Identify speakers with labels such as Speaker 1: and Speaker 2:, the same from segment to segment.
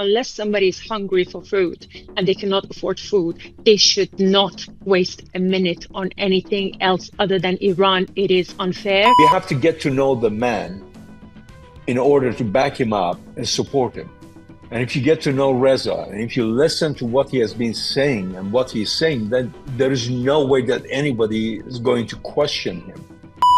Speaker 1: unless somebody is hungry for food and they cannot afford food, they should not waste a minute on anything else other than Iran. It is unfair.
Speaker 2: You have to get to know the man in order to back him up and support him. And if you get to know Reza, and if you listen to what he has been saying and what he's saying, then there is no way that anybody is going to question him.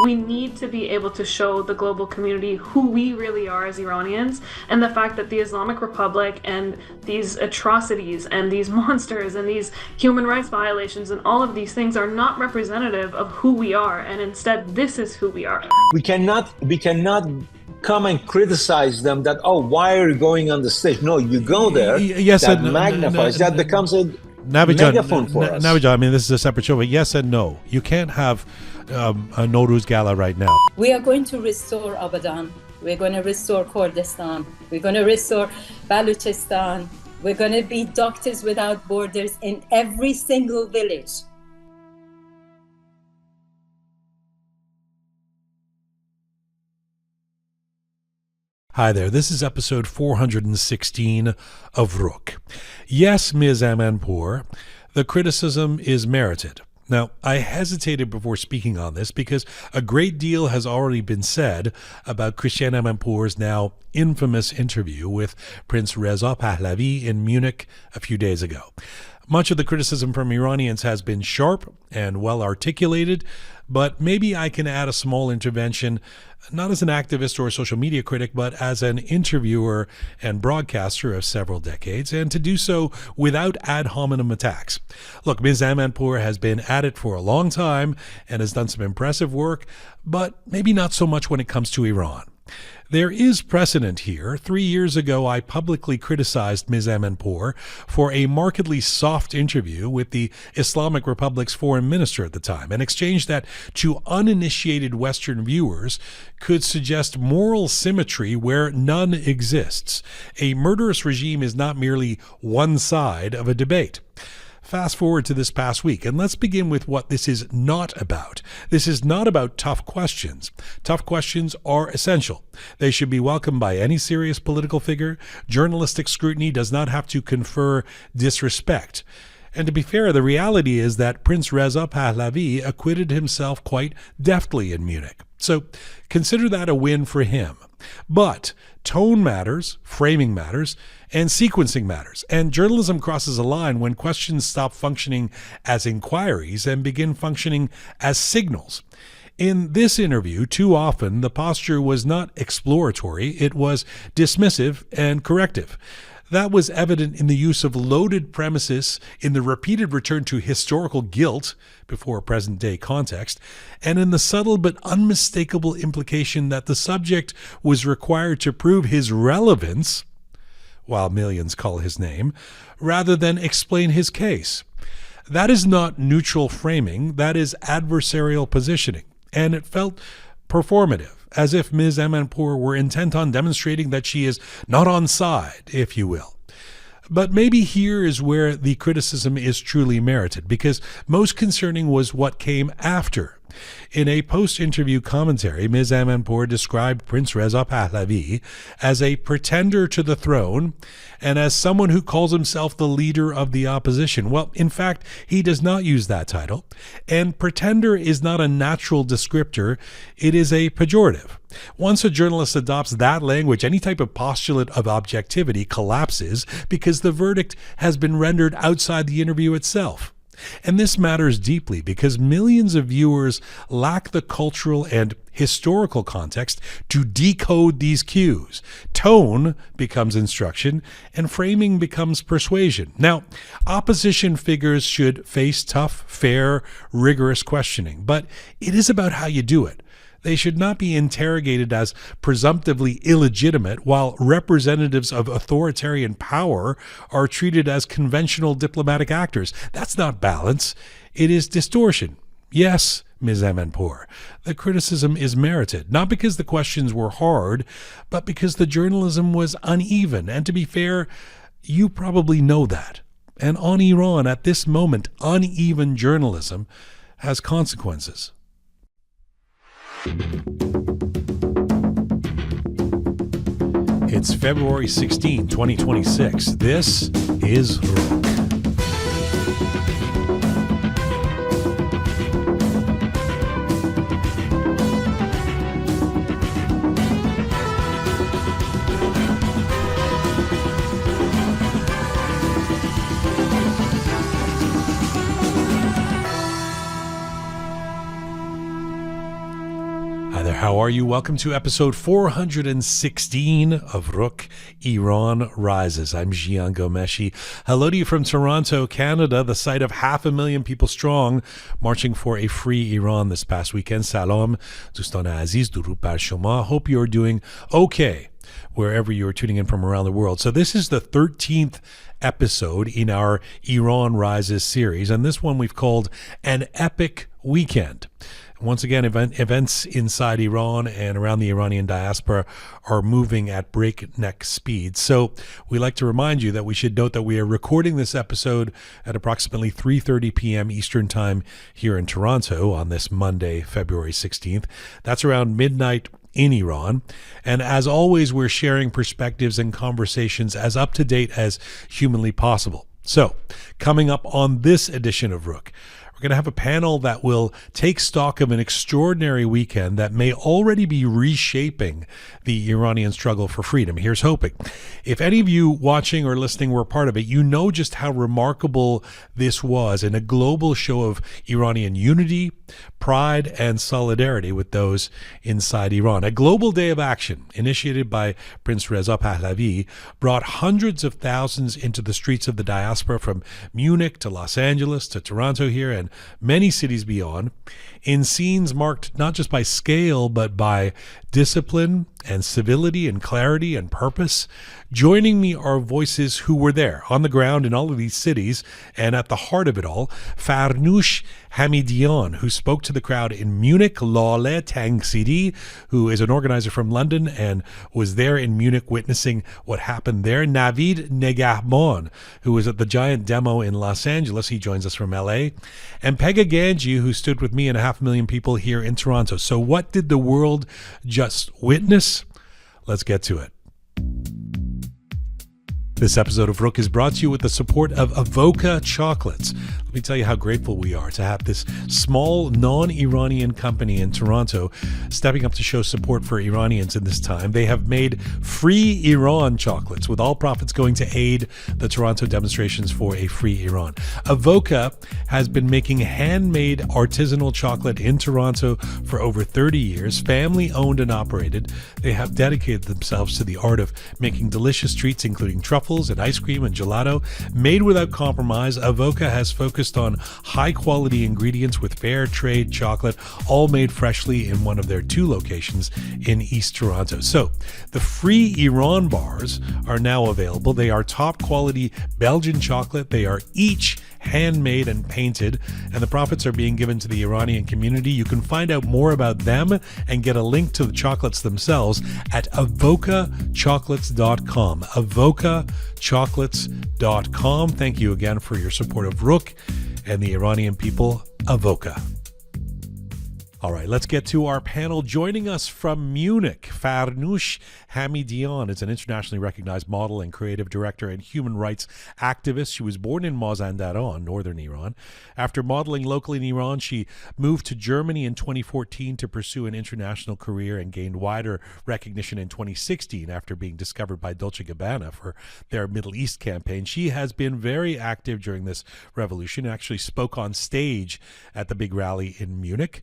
Speaker 3: We need to be able to show the global community who we really are as Iranians, and the fact that the Islamic Republic and these atrocities and these monsters and these human rights violations and all of these things are not representative of who we are, and instead this is who we are.
Speaker 2: We cannot come and criticize them that, oh, why are you going on the stage? No, you go there,
Speaker 4: yes,
Speaker 2: that magnifies, that becomes a megaphone for us.
Speaker 4: Navid, I mean, this is a separate show, but yes and no. You can't have a Nowruz gala right now.
Speaker 5: We are going to restore Abadan. We're going to restore Kurdistan. We're going to restore Baluchistan. We're going to be Doctors Without Borders in every single village.
Speaker 4: Hi there, this is episode 416 of Roqe. Yes, Ms. Amenpour, the criticism is merited. Now, I hesitated before speaking on this because a great deal has already been said about Christiane Amenpour's now infamous interview with Prince Reza Pahlavi in Munich a few days ago. Much of the criticism from Iranians has been sharp and well articulated, but maybe I can add a small intervention, not as an activist or a social media critic, but as an interviewer and broadcaster of several decades, and to do so without ad hominem attacks. Look, Ms. Amenpour has been at it for a long time and has done some impressive work, but maybe not so much when it comes to Iran. There is precedent here. 3 years ago, I publicly criticized Ms. Amenpour for a markedly soft interview with the Islamic Republic's foreign minister at the time, an exchange that, to uninitiated Western viewers, could suggest moral symmetry where none exists. A murderous regime is not merely one side of a debate. Fast forward to this past week, and let's begin with what this is not about. This is not about tough questions. Tough questions are essential. They should be welcomed by any serious political figure. Journalistic scrutiny does not have to confer disrespect. And to be fair, the reality is that Prince Reza Pahlavi acquitted himself quite deftly in Munich. So consider that a win for him. But tone matters, framing matters, and sequencing matters. And journalism crosses a line when questions stop functioning as inquiries and begin functioning as signals. In this interview, too often, the posture was not exploratory, it was dismissive and corrective. That was evident in the use of loaded premises, in the repeated return to historical guilt before present-day context, and in the subtle but unmistakable implication that the subject was required to prove his relevance, while millions call his name, rather than explain his case. That is not neutral framing, that is adversarial positioning, and it felt performative, as if Ms. Amenpour were intent on demonstrating that she is not on side, if you will. But maybe here is where the criticism is truly merited, because most concerning was what came after. In a post-interview commentary, Ms. Amenpour described Prince Reza Pahlavi as a pretender to the throne and as someone who calls himself the leader of the opposition. Well, in fact, he does not use that title, and pretender is not a natural descriptor, it is a pejorative. Once a journalist adopts that language, any type of postulate of objectivity collapses because the verdict has been rendered outside the interview itself. And this matters deeply because millions of viewers lack the cultural and historical context to decode these cues. Tone becomes instruction and framing becomes persuasion. Now, opposition figures should face tough, fair, rigorous questioning, but it is about how you do it. They should not be interrogated as presumptively illegitimate, while representatives of authoritarian power are treated as conventional diplomatic actors. That's not balance. It is distortion. Yes, Ms. Amenpour, the criticism is merited, not because the questions were hard, but because the journalism was uneven. And to be fair, you probably know that. And on Iran, at this moment, uneven journalism has consequences. It's It's February 16, 2026. This is Roqe. How are you? Welcome to episode 416 of Roqe, Iran Rises. I'm Jian Ghomeshi. Hello to you from Toronto, Canada, the site of 500,000 people strong, marching for a free Iran this past weekend. Salam, Dostan Aziz, Durud bar Shoma. Hope you're doing okay wherever you're tuning in from around the world. So this is the 13th episode in our Iran Rises series, and this one we've called An Epic Weekend. Once again, events inside Iran and around the Iranian diaspora are moving at breakneck speed. So we like to remind you that we should note that we are recording this episode at approximately 3:30 p.m. Eastern Time here in Toronto on this Monday, February 16th. That's around midnight in Iran. And as always, we're sharing perspectives and conversations as up to date as humanly possible. So coming up on this edition of Roqe, we're going to have a panel that will take stock of an extraordinary weekend that may already be reshaping the Iranian struggle for freedom. Here's hoping. If any of you watching or listening were part of it, you know just how remarkable this was in a global show of Iranian unity, pride, and solidarity with those inside Iran. A global day of action initiated by Prince Reza Pahlavi brought hundreds of thousands into the streets of the diaspora from Munich to Los Angeles to Toronto here and many cities beyond, in scenes marked not just by scale but by discipline and civility and clarity and purpose. Joining me are voices who were there on the ground in all of these cities, and at the heart of it all, Farnoush Hamidian, who spoke to the crowd in Munich, Laleh Tangsiri, who is an organizer from London and was there in Munich witnessing what happened there, Navid Negahban, who was at the giant demo in Los Angeles, he joins us from LA, and Pegah Ganji, who stood with me and 500,000 people here in Toronto. So what did the world just witness? Let's get to it. This episode of Roqe is brought to you with the support of Avoca Chocolates. Let me tell you how grateful we are to have this small, non-Iranian company in Toronto stepping up to show support for Iranians in this time. They have made free Iran chocolates, with all profits going to aid the Toronto demonstrations for a free Iran. Avoca has been making handmade artisanal chocolate in Toronto for over 30 years, family owned and operated. They have dedicated themselves to the art of making delicious treats, including truffles and ice cream and gelato. Made without compromise, Avoca has focused on high-quality ingredients with fair trade chocolate, all made freshly in one of their 2 locations in East Toronto. So, the free Iran bars are now available. They are top-quality Belgian chocolate. They are each handmade and painted, and the profits are being given to the Iranian community. You can find out more about them and get a link to the chocolates themselves at avocachocolates.com. avocachocolates.com. Thank you again for your support of Roqe and the Iranian people. Avoca. All right, let's get to our panel. Joining us from Munich, Farnoush Hamidian is an internationally recognized model and creative director and human rights activist. She was born in Mazandaran, northern Iran. After modeling locally in Iran, she moved to Germany in 2014 to pursue an international career and gained wider recognition in 2016 after being discovered by Dolce & Gabbana for their Middle East campaign. She has been very active during this revolution, actually spoke on stage at the big rally in Munich.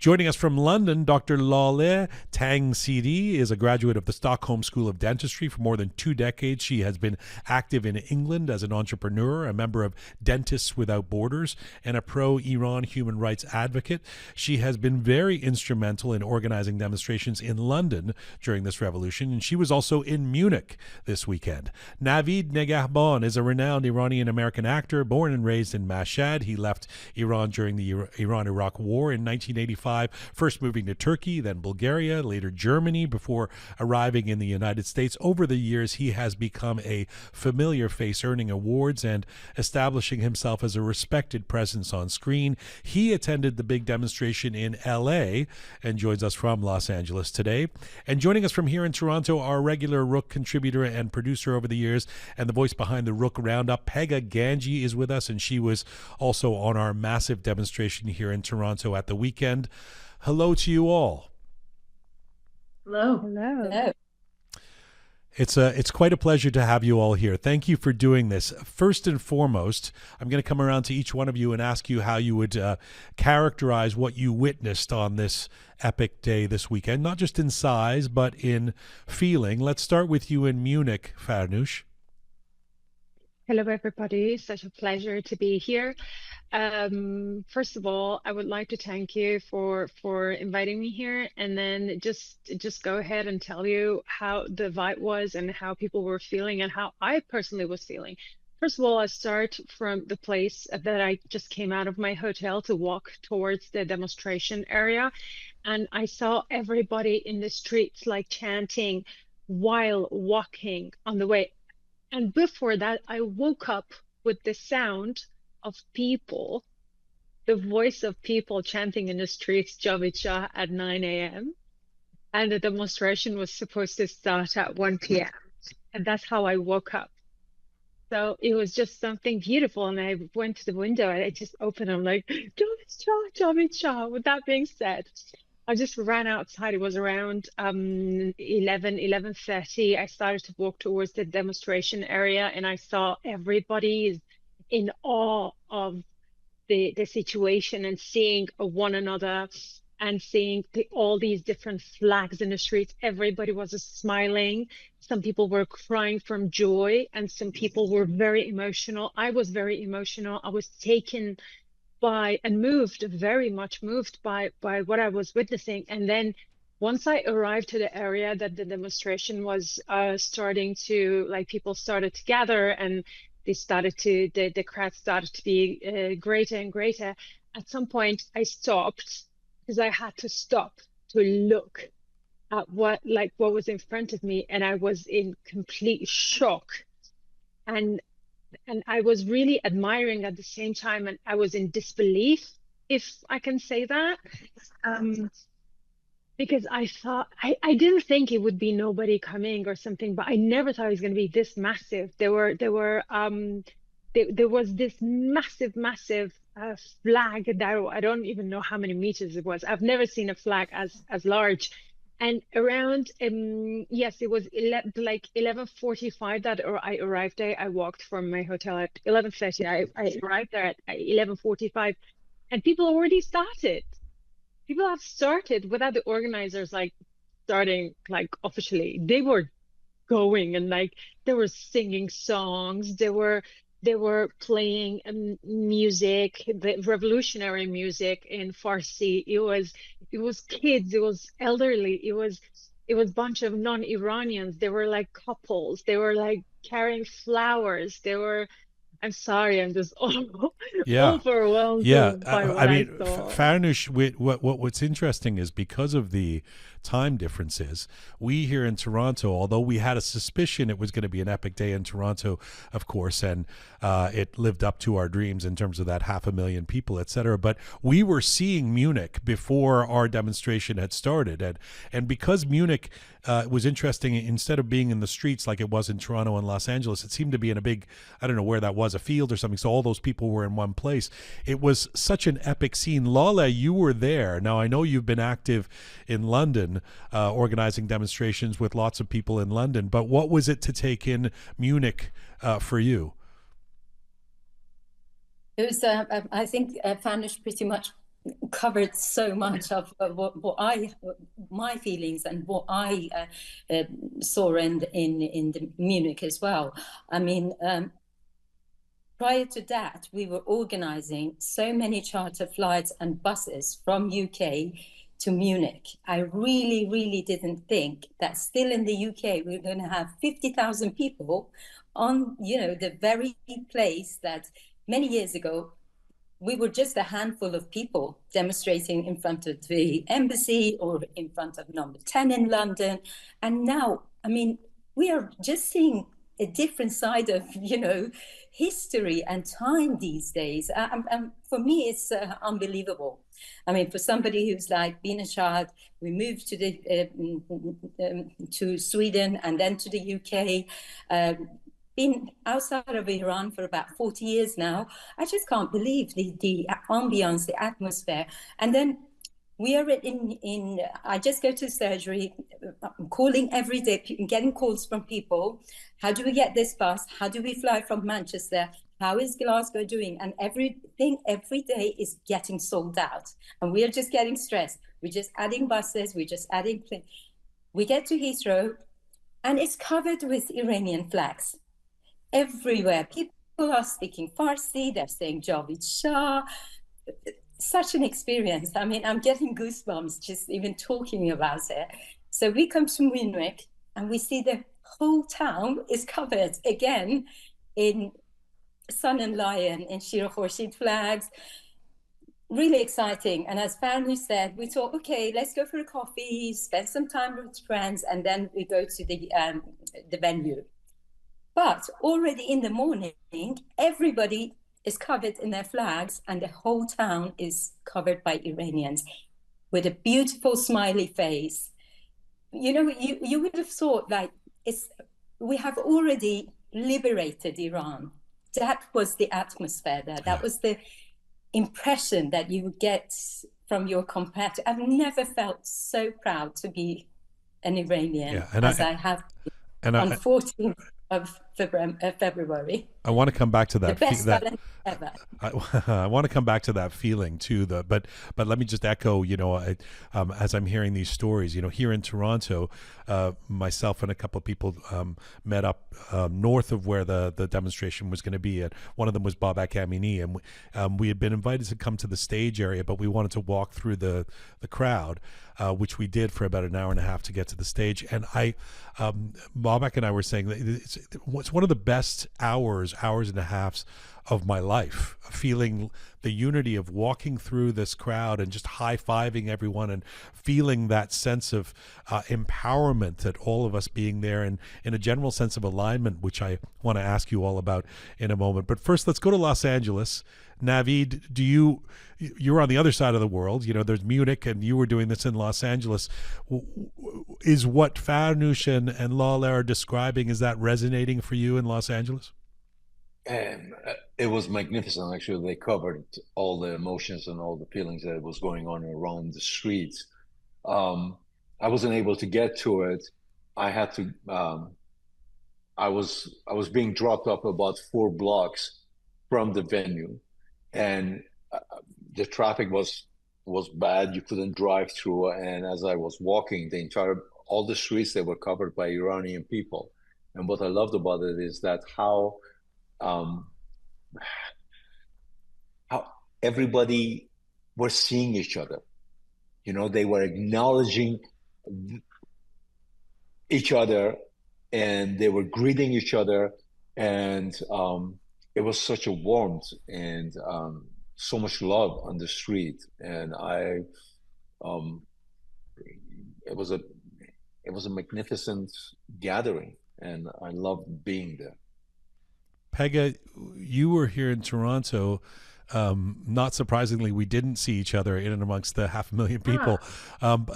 Speaker 4: Joining us from London, Dr. Laleh Tangsiri is a graduate of the Stockholm School of Dentistry for more than 2 decades. She has been active in England as an entrepreneur, a member of Dentists Without Borders, and a pro-Iran human rights advocate. She has been very instrumental in organizing demonstrations in London during this revolution, and she was also in Munich this weekend. Navid Negahban is a renowned Iranian-American actor born and raised in Mashhad. He left Iran during the Iran-Iraq War in 1985 1985, first moving to Turkey, then Bulgaria, later Germany, before arriving in the United States. Over the years, he has become a familiar face, earning awards and establishing himself as a respected presence on screen. He attended the big demonstration in LA and joins us from Los Angeles today. And joining us from here in Toronto, our regular Roqe contributor and producer over the years, and the voice behind the Roqe Roundup, Pegah Ganji, is with us, and she was also on our massive demonstration here in Toronto at the weekend. Hello to you all.
Speaker 3: Hello.
Speaker 5: Hello.
Speaker 4: It's quite a pleasure to have you all here. Thank you for doing this. First and foremost, I'm going to come around to each one of you and ask you how you would characterize what you witnessed on this epic day this weekend, not just in size, but in feeling. Let's start with you in Munich, Farnoush.
Speaker 1: Hello, everybody. Such a pleasure to be here. First of all, I would like to thank you for inviting me here, and then just go ahead and tell you how the vibe was and how people were feeling and how I personally was feeling. First of all, I start from the place that I just came out of my hotel to walk towards the demonstration area, and I saw everybody in the streets like chanting while walking on the way. And before that, I woke up with the sound of people, the voice of people chanting in the streets, Javid Shah, at 9 a.m. And the demonstration was supposed to start at 1 p.m. And that's how I woke up. So it was just something beautiful. And I went to the window and I just opened. I'm like, Javid Shah, Javid Shah. With that being said, I just ran outside. It was around 11:30. I started to walk towards the demonstration area, and I saw everybody in awe of the situation and seeing one another and seeing all these different flags in the streets. Everybody was smiling. Some people were crying from joy, and some people were very emotional. I was very emotional. I was taken by and very much moved by what I was witnessing. And then once I arrived to the area that the demonstration was starting to, like, people started to gather, and the crowd started to be greater and greater. At some point I stopped because I had to stop to look at what was in front of me, and I was in complete shock. And I was really admiring at the same time, and I was in disbelief, if I can say that, because I thought, I didn't think it would be nobody coming or something, but I never thought it was going to be this massive. There was this massive flag that I don't even know how many meters it was. I've never seen a flag as large. And around, yes, it was 11:45 that I arrived there. I walked from my hotel at 11:30. I arrived there at 11:45, and people already started. People have started without the organizers starting officially. They were going, and they were singing songs. They were playing music, the revolutionary music in Farsi. It was kids, it was elderly, it was a bunch of non-Iranians. They were like couples. They were carrying flowers. I'm sorry, I'm just overwhelmed.
Speaker 4: Yeah,
Speaker 1: by what
Speaker 4: I mean,
Speaker 1: I saw.
Speaker 4: Farnoush, what's interesting is because of the time differences, we here in Toronto, although we had a suspicion it was going to be an epic day in Toronto, of course, and it lived up to our dreams in terms of that 500,000 people, etc. But we were seeing Munich before our demonstration had started, and because Munich was interesting, instead of being in the streets like it was in Toronto and Los Angeles, it seemed to be in a big, I don't know where that was, a field or something. So all those people were in one place. It was such an epic scene. Laleh, you were there. Now, I know you've been active in London, organizing demonstrations with lots of people in London, but what was it to take in Munich for you?
Speaker 5: It was, I think Farnoush pretty much covered so much of my feelings and what I saw in the Munich as well. I mean, prior to that, we were organizing so many charter flights and buses from UK to Munich. I really didn't think that still in the UK we were going to have 50,000 people on, the very place that many years ago we were just a handful of people demonstrating in front of the embassy or in front of number 10 in London. And now, I mean, we are just seeing a different side of, history and time these days. And for me, it's unbelievable. I mean, for somebody who's like been a child, we moved to Sweden and then to the UK, been outside of Iran for about 40 years now. I just can't believe the ambience, the atmosphere. And then we are I just go to surgery, I'm calling every day, getting calls from people. How do we get this bus? How do we fly from Manchester? How is Glasgow doing? And everything every day is getting sold out. And we are just getting stressed. We're just adding buses, we're just adding planes. We get to Heathrow and it's covered with Iranian flags everywhere. People are speaking Farsi, they're saying Javid Shah. Such an experience. I mean, I'm getting goosebumps just even talking about it. So we come to Munich and we see the whole town is covered again in sun and lion, in Shir Khorshid flags. Really exciting. And as Farnoush said, we thought, okay, let's go for a coffee, spend some time with friends, and then we go to the venue. But already in the morning, everybody is covered in their flags and the whole town is covered by Iranians with a beautiful smiley face. You would have thought like we have already liberated Iran. That was the atmosphere there. That was the impression that you get from your compatriot. I've never felt so proud to be an Iranian as I have on 14th of February.
Speaker 4: I want to come back to that.
Speaker 5: The best Valentine ever.
Speaker 4: I want to come back to that feeling too. But let me just echo. As I'm hearing these stories, here in Toronto, myself and a couple of people met up north of where the demonstration was going to be. And one of them was Babak Amini, and we had been invited to come to the stage area, but we wanted to walk through the crowd, which we did for about an hour and a half to get to the stage. And Babak and I were saying that it's one of the best hours and a half of my life, feeling the unity of walking through this crowd and just high-fiving everyone and feeling that sense of empowerment, that all of us being there and in a general sense of alignment, which I want to ask you all about in a moment. But first, let's go to Los Angeles. Navid, you're on the other side of the world. There's Munich, and you were doing this in Los Angeles. Is what Farnoush and Laleh are describing, is that resonating for you in Los Angeles?
Speaker 2: It was magnificent. Actually, they covered all the emotions and all the feelings that was going on around the streets. I wasn't able to get to it. I had to. I was being dropped off about 4 blocks from the venue, and the traffic was bad. You couldn't drive through. And as I was walking, all the streets, they were covered by Iranian people. And what I loved about it is that how everybody were seeing each other. They were acknowledging each other, and they were greeting each other, and it was such a warmth and so much love on the street. And it was a magnificent gathering, and I loved being there.
Speaker 4: Pegah, you were here in Toronto. Not surprisingly, we didn't see each other in and amongst the 500,000 people.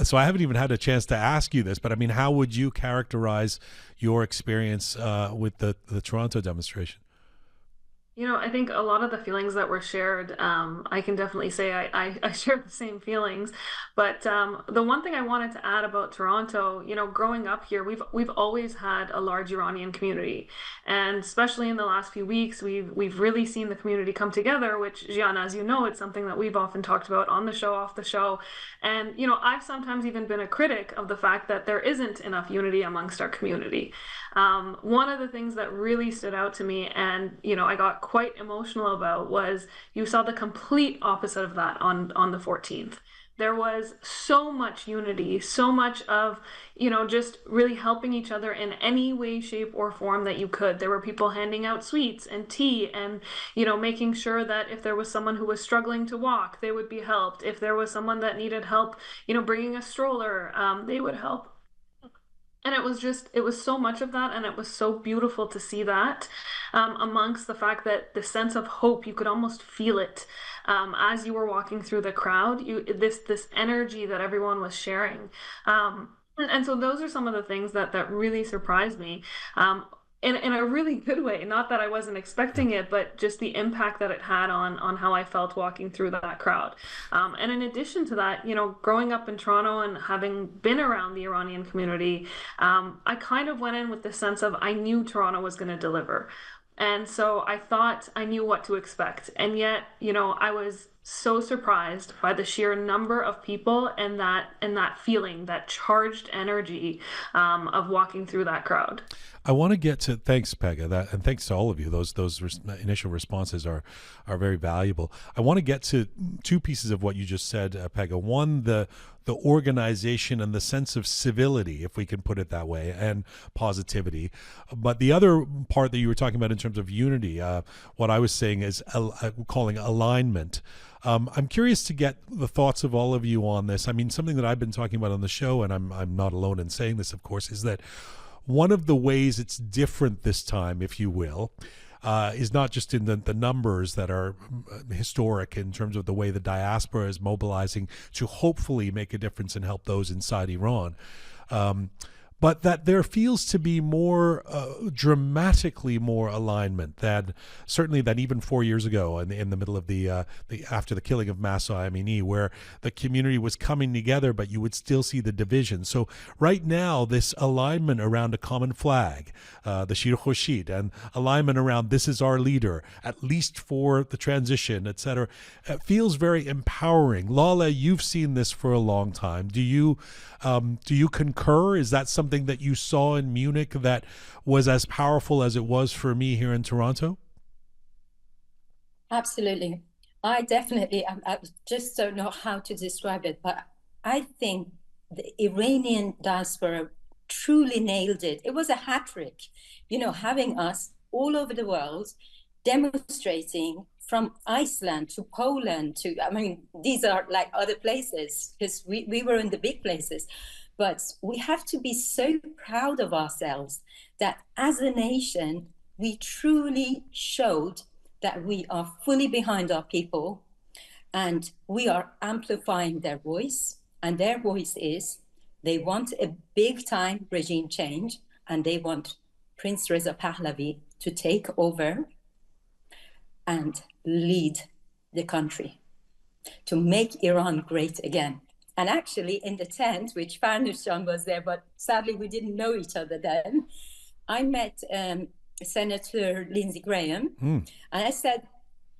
Speaker 4: So I haven't even had a chance to ask you this, but I mean, how would you characterize your experience with the Toronto demonstration?
Speaker 3: I think a lot of the feelings that were shared, I can definitely say I share the same feelings. But the one thing I wanted to add about Toronto, growing up here, we've always had a large Iranian community, and especially in the last few weeks, we've really seen the community come together. Which, Jian, as you know, it's something that we've often talked about on the show, off the show, and I've sometimes even been a critic of the fact that there isn't enough unity amongst our community. One of the things that really stood out to me, and I got quite emotional about, was you saw the complete opposite of that on the 14th. there was so much unity, so much of, just really helping each other in any way, shape, or form that you could. There were people handing out sweets and tea and, making sure that if there was someone who was struggling to walk, they would be helped. If there was someone that needed help, bringing a stroller, they would help. And it was so much of that, and it was so beautiful to see that, amongst the fact that the sense of hope, you could almost feel it, as you were walking through the crowd, this energy that everyone was sharing. And so those are some of the things that really surprised me. In a really good way, not that I wasn't expecting it, but just the impact that it had on how I felt walking through that crowd. And in addition to that, growing up in Toronto and having been around the Iranian community, I kind of went in with the sense of I knew Toronto was going to deliver. And so I thought I knew what to expect. And yet, I was so surprised by the sheer number of people and that feeling, that charged energy, of walking through that crowd.
Speaker 4: I want to get to, thanks, Pegah, and thanks to all of you. Those initial responses are very valuable. I want to get to two pieces of what you just said, Pegah. One, the organization and the sense of civility, if we can put it that way, and positivity. But the other part that you were talking about in terms of unity, what I was saying is calling alignment. I'm curious to get the thoughts of all of you on this. I mean, something that I've been talking about on the show, and I'm not alone in saying this, of course, is that one of the ways it's different this time, if you will, is not just in the numbers that are historic in terms of the way the diaspora is mobilizing to hopefully make a difference and help those inside Iran, but that there feels to be more, dramatically more alignment than even 4 years ago in the middle of the after the killing of Mahsa Amini, where the community was coming together, but you would still see the division. So right now, this alignment around a common flag, the Shir Khorshid, and alignment around this is our leader, at least for the transition, etc., feels very empowering. Laleh, you've seen this for a long time. Do you concur? Is that something that you saw in Munich that was as powerful as it was for me here in Toronto?
Speaker 5: Absolutely. I definitely, I just don't know how to describe it, but I think the Iranian diaspora truly nailed it. It was a hat trick, having us all over the world demonstrating, from Iceland to Poland to, these are like other places, because we were in the big places. But we have to be so proud of ourselves that as a nation, we truly showed that we are fully behind our people and we are amplifying their voice. And their voice is, they want a big time regime change, and they want Prince Reza Pahlavi to take over and lead the country, to make Iran great again. And actually in the tent, which Farnoush was there, but sadly we didn't know each other then, I met Senator Lindsey Graham, and I said,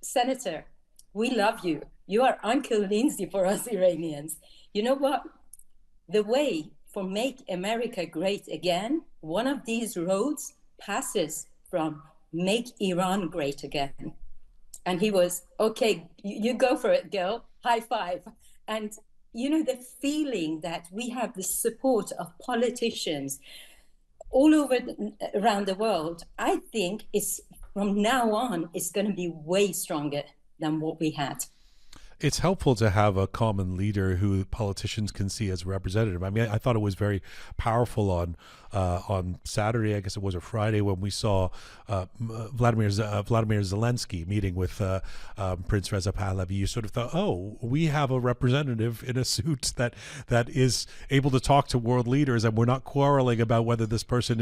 Speaker 5: Senator, we love you. You are Uncle Lindsey for us Iranians. You know what? The way for Make America Great Again, one of these roads passes from Make Iran Great Again. And he was, okay, you go for it, girl, high five. And the feeling that we have the support of politicians all over around the world, I think is from now on, it's going to be way stronger than what we had.
Speaker 4: It's helpful to have a common leader who politicians can see as a representative. I mean, I thought it was very powerful on Saturday, I guess it was, or Friday, when we saw Vladimir Zelensky meeting with Prince Reza Pahlavi. You sort of thought, oh, we have a representative in a suit that is able to talk to world leaders, and we're not quarreling about whether this person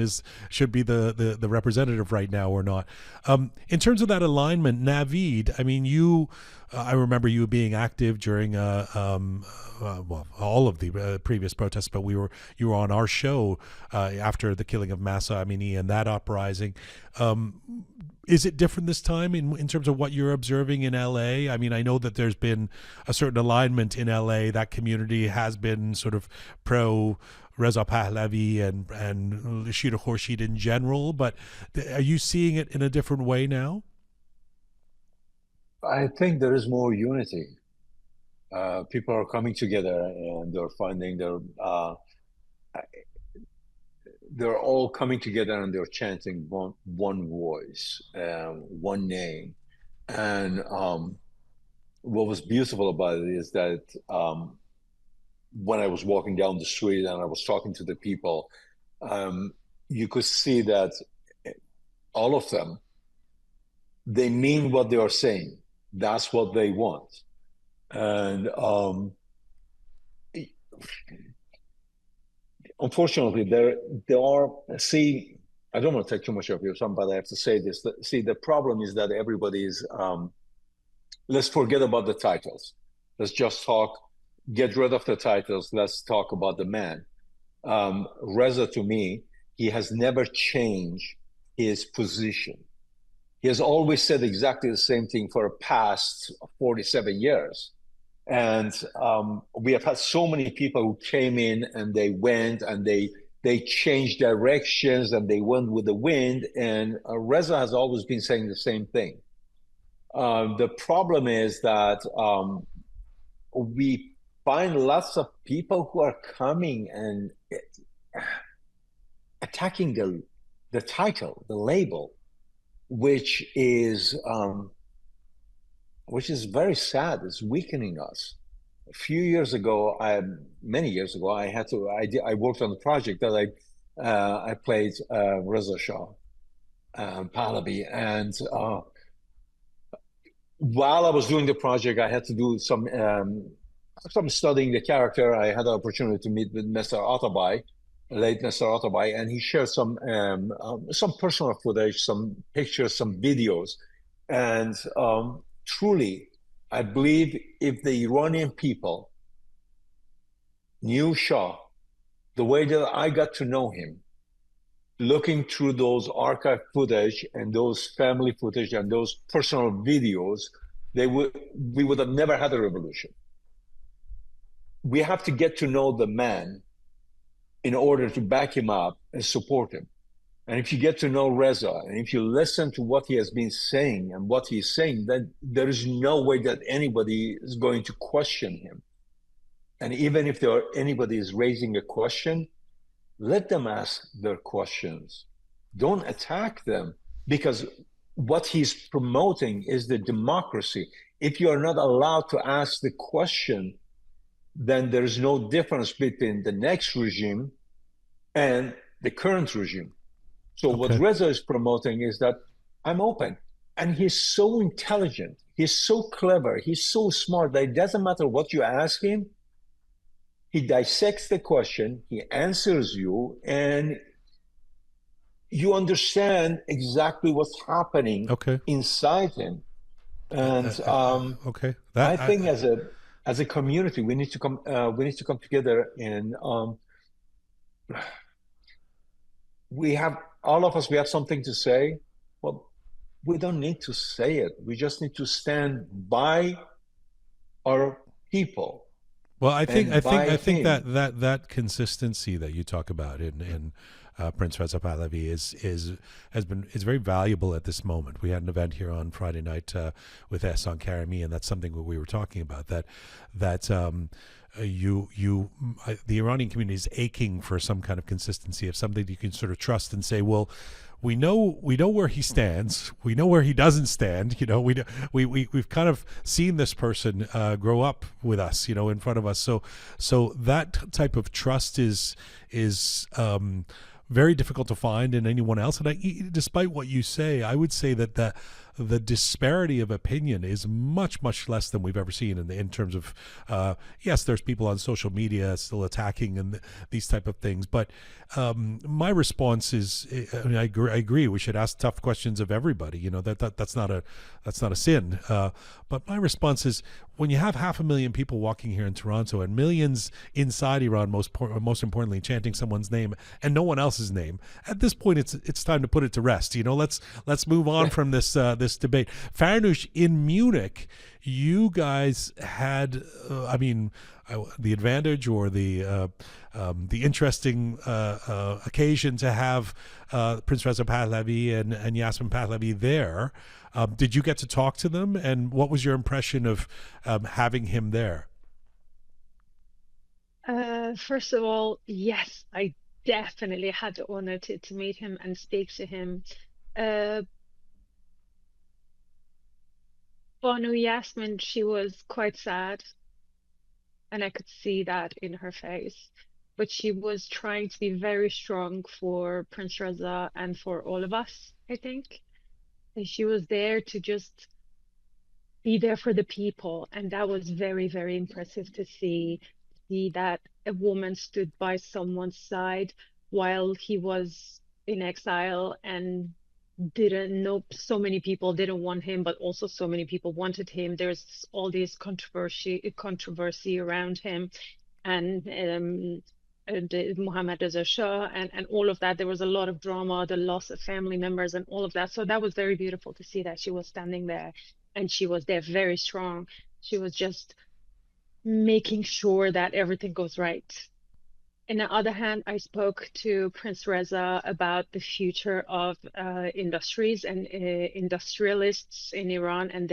Speaker 4: should be the representative right now or not. In terms of that alignment, Navid, I mean, I remember you being active during all of the previous protests, but you were on our show after the killing of Mahsa Amini and that uprising. Is it different this time in terms of what you're observing in LA? I mean, I know that there's been a certain alignment in LA. That community has been sort of pro Reza Pahlavi and Shir Khorshid in general, but are you seeing it in a different way now?
Speaker 2: I think there is more unity. People are coming together and they're finding they're all coming together and they're chanting one voice, one name. And what was beautiful about it is that when I was walking down the street and I was talking to the people, you could see that all of them, they mean what they are saying. That's what they want. And unfortunately, there are, see, I don't want to take too much of your time, but I have to say this. See, the problem is that everybody is, let's forget about the titles. Let's just talk, get rid of the titles. Let's talk about the man. Reza, to me, he has never changed his position. He has always said exactly the same thing for the past 47 years. And we have had so many people who came in and they went and they changed directions and they went with the wind. And Reza has always been saying the same thing. The problem is that we find lots of people who are coming and attacking the title, the label, which is very sad. It's weakening us. A few years ago, many years ago, I worked on a project that I played Reza Shah Pahlavi, and while I was doing the project, I had to do some studying the character. I had the opportunity to meet with Mr. Atabay, late Mr. Atabay, and he shared some personal footage, some pictures, some videos, and truly, I believe if the Iranian people knew Shah the way that I got to know him, looking through those archive footage and those family footage and those personal videos, we would have never had a revolution. We have to get to know the man in order to back him up and support him. And if you get to know Reza, and if you listen to what he has been saying and what he's saying, then there is no way that anybody is going to question him. And even if anybody is raising a question, let them ask their questions. Don't attack them, because what he's promoting is the democracy. If you are not allowed to ask the question, then there's no difference between the next regime and the current regime. So what Reza is promoting is that I'm open. And he's so intelligent. He's so clever. He's so smart that it doesn't matter what you ask him. He dissects the question, he answers you, and you understand exactly what's happening inside him. And I think as a community, we need to come together, and we have, all of us, we have something to say. Well, we don't need to say it. We just need to stand by our people.
Speaker 4: Well, I think that consistency that you talk about in Prince Reza Pahlavi is very valuable at this moment. We had an event here on Friday night with Ehsan Karimi, and that's something that we were talking about. That the Iranian community is aching for some kind of consistency, of something you can sort of trust and say, well, we know where he stands. We know where he doesn't stand. You know, we've kind of seen this person grow up with us, you know, in front of us. So that type of trust is very difficult to find in anyone else. And despite what you say, I would say that the disparity of opinion is much, much less than we've ever seen in terms of, yes, there's people on social media still attacking and these type of things. But my response is, I mean, I agree. We should ask tough questions of everybody. You know, that's not a sin. But my response is, when you have 500,000 people walking here in Toronto and millions inside Iran, most importantly, chanting someone's name and no one else's name, at this point, it's time to put it to rest. You know, let's move on from this debate. Farnoush, in Munich, you guys had, the advantage or the interesting occasion to have Prince Reza Pahlavi and Yasmin Pahlavi there. Did you get to talk to them, and what was your impression of having him there?
Speaker 1: First of all, yes, I definitely had the honor to meet him and speak to him. Uh, Banu Yasmin, she was quite sad, and I could see that in her face. But she was trying to be very strong for Prince Reza and for all of us, I think. And she was there to just be there for the people, and that was very, very impressive to see that a woman stood by someone's side while he was in exile and didn't know, so many people didn't want him, but also so many people wanted him. There's all this controversy around him, and Mohammad Reza Shah and all of that. There was a lot of drama, the loss of family members and all of that. So that was very beautiful to see that she was standing there and she was there very strong. She was just making sure that everything goes right. On the other hand, I spoke to Prince Reza about the future of industries and industrialists in Iran, and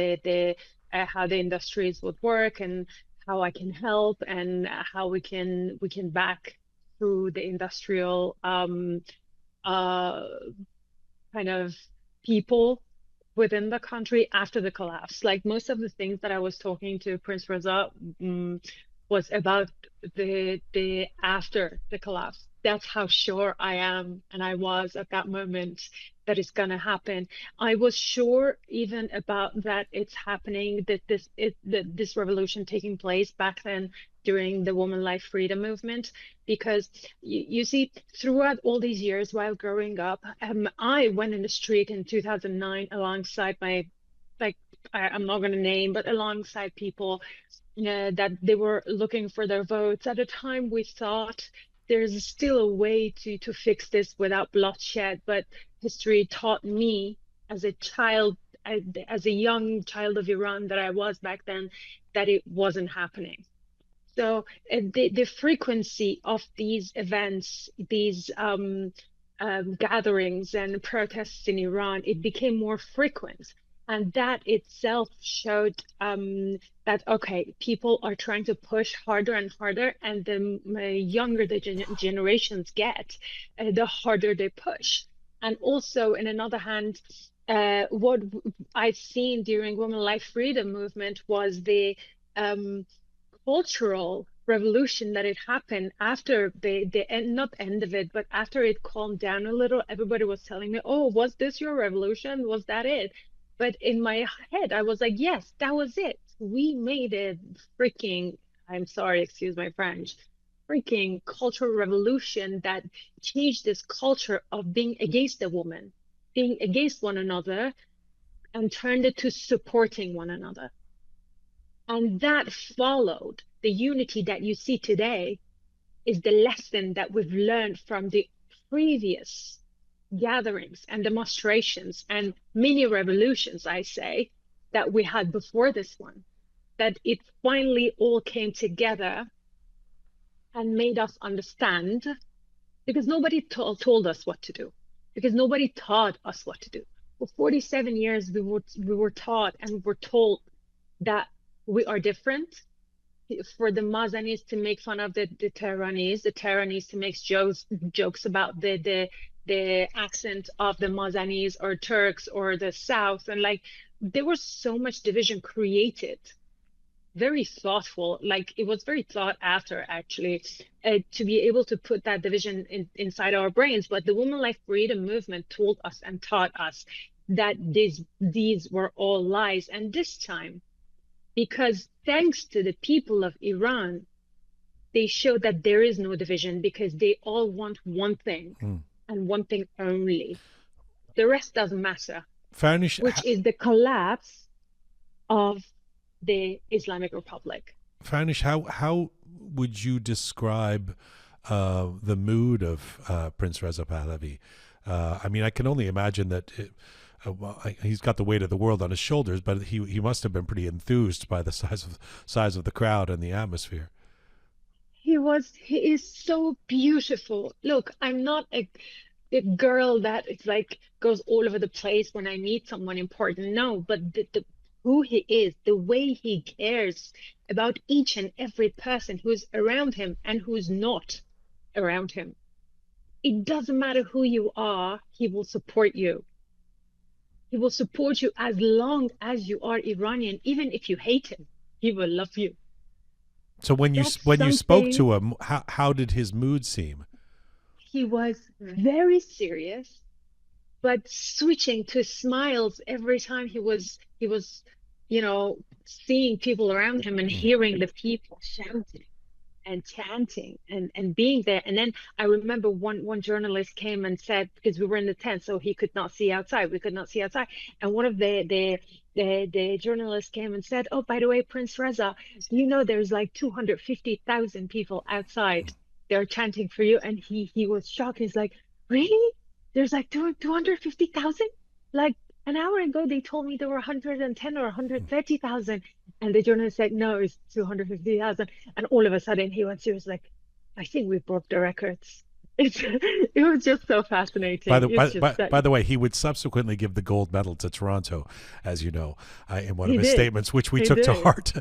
Speaker 1: how the industries would work and how I can help and how we can back through the industrial uh, kind of people within the country after the collapse. Like most of the things that I was talking to Prince Reza was about the after the collapse. That's how sure I am, and I was at that moment, that it's gonna happen. I was sure even about that it's happening, that this revolution taking place back then during the woman life freedom movement, because you see, throughout all these years while growing up, I went in the street in 2009 alongside my, like, I'm not going to name, but alongside people that they were looking for their votes. At the time, we thought there's still a way to fix this without bloodshed, but history taught me as a child, as a young child of Iran that I was back then, that it wasn't happening. So the frequency of these events, these gatherings and protests in Iran, it became more frequent. And that itself showed that, okay, people are trying to push harder and harder, and the younger the generations get, the harder they push. And also, in another hand, what I've seen during Women Life Freedom movement was the cultural revolution that it happened after the end, not end of it, but after it calmed down a little. Everybody was telling me, oh, was this your revolution? Was that it? But in my head, I was like, yes, that was it. We made a freaking, I'm sorry, excuse my French, freaking cultural revolution that changed this culture of being against a woman, being against one another, and turned it to supporting one another. And that followed. The unity that you see today is the lesson that we've learned from the previous gatherings and demonstrations and mini revolutions, I say, that we had before this one. That it finally all came together and made us understand, because nobody told us what to do, because nobody taught us what to do. For 47 years, we were taught and we were told that we are different. For the Mazanis to make fun of the Tehranis to make jokes about the accent of the Mazanis or Turks or the South, and like there was so much division created. Very thoughtful, like it was very thought after actually, to be able to put that division inside our brains. But the Women Life Freedom movement told us and taught us that these were all lies. And this time, because thanks to the people of Iran, they show that there is no division, because they all want one thing and one thing only. The rest doesn't matter,
Speaker 4: Farnoush,
Speaker 1: which is the collapse of the Islamic Republic.
Speaker 4: Farnoush, how would you describe the mood of Prince Reza Pahlavi? I mean, I can only imagine that he's got the weight of the world on his shoulders, but he must have been pretty enthused by the size of the crowd and the atmosphere.
Speaker 1: He is so beautiful. Look, I'm not a girl that it's like goes all over the place when I meet someone important. No, but who he is, the way he cares about each and every person who's around him and who's not around him. It doesn't matter who you are, he will support you. He will support you as long as you are Iranian. Even if you hate him, he will love you.
Speaker 4: So when you spoke to him, how did his mood seem?
Speaker 1: He was very serious, but switching to smiles every time he was, you know, seeing people around him and hearing the people shouting and chanting and being there. And then I remember one journalist came and said, because we were in the tent, so he could not see outside. We could not see outside. And one of the journalists came and said, "Oh, by the way, Prince Reza, you know, there's like 250,000 people outside. They're chanting for you." And he was shocked. He's like, "Really? There's like 250,000? Like an hour ago, they told me there were 110 or 130,000. And the journalist said, "No, it's 250,000. And all of a sudden, he went serious, like, "I think we broke the records." It was just so fascinating.
Speaker 4: By the way, he would subsequently give the gold medal to Toronto, as you know, in one of his statements, which we took to heart.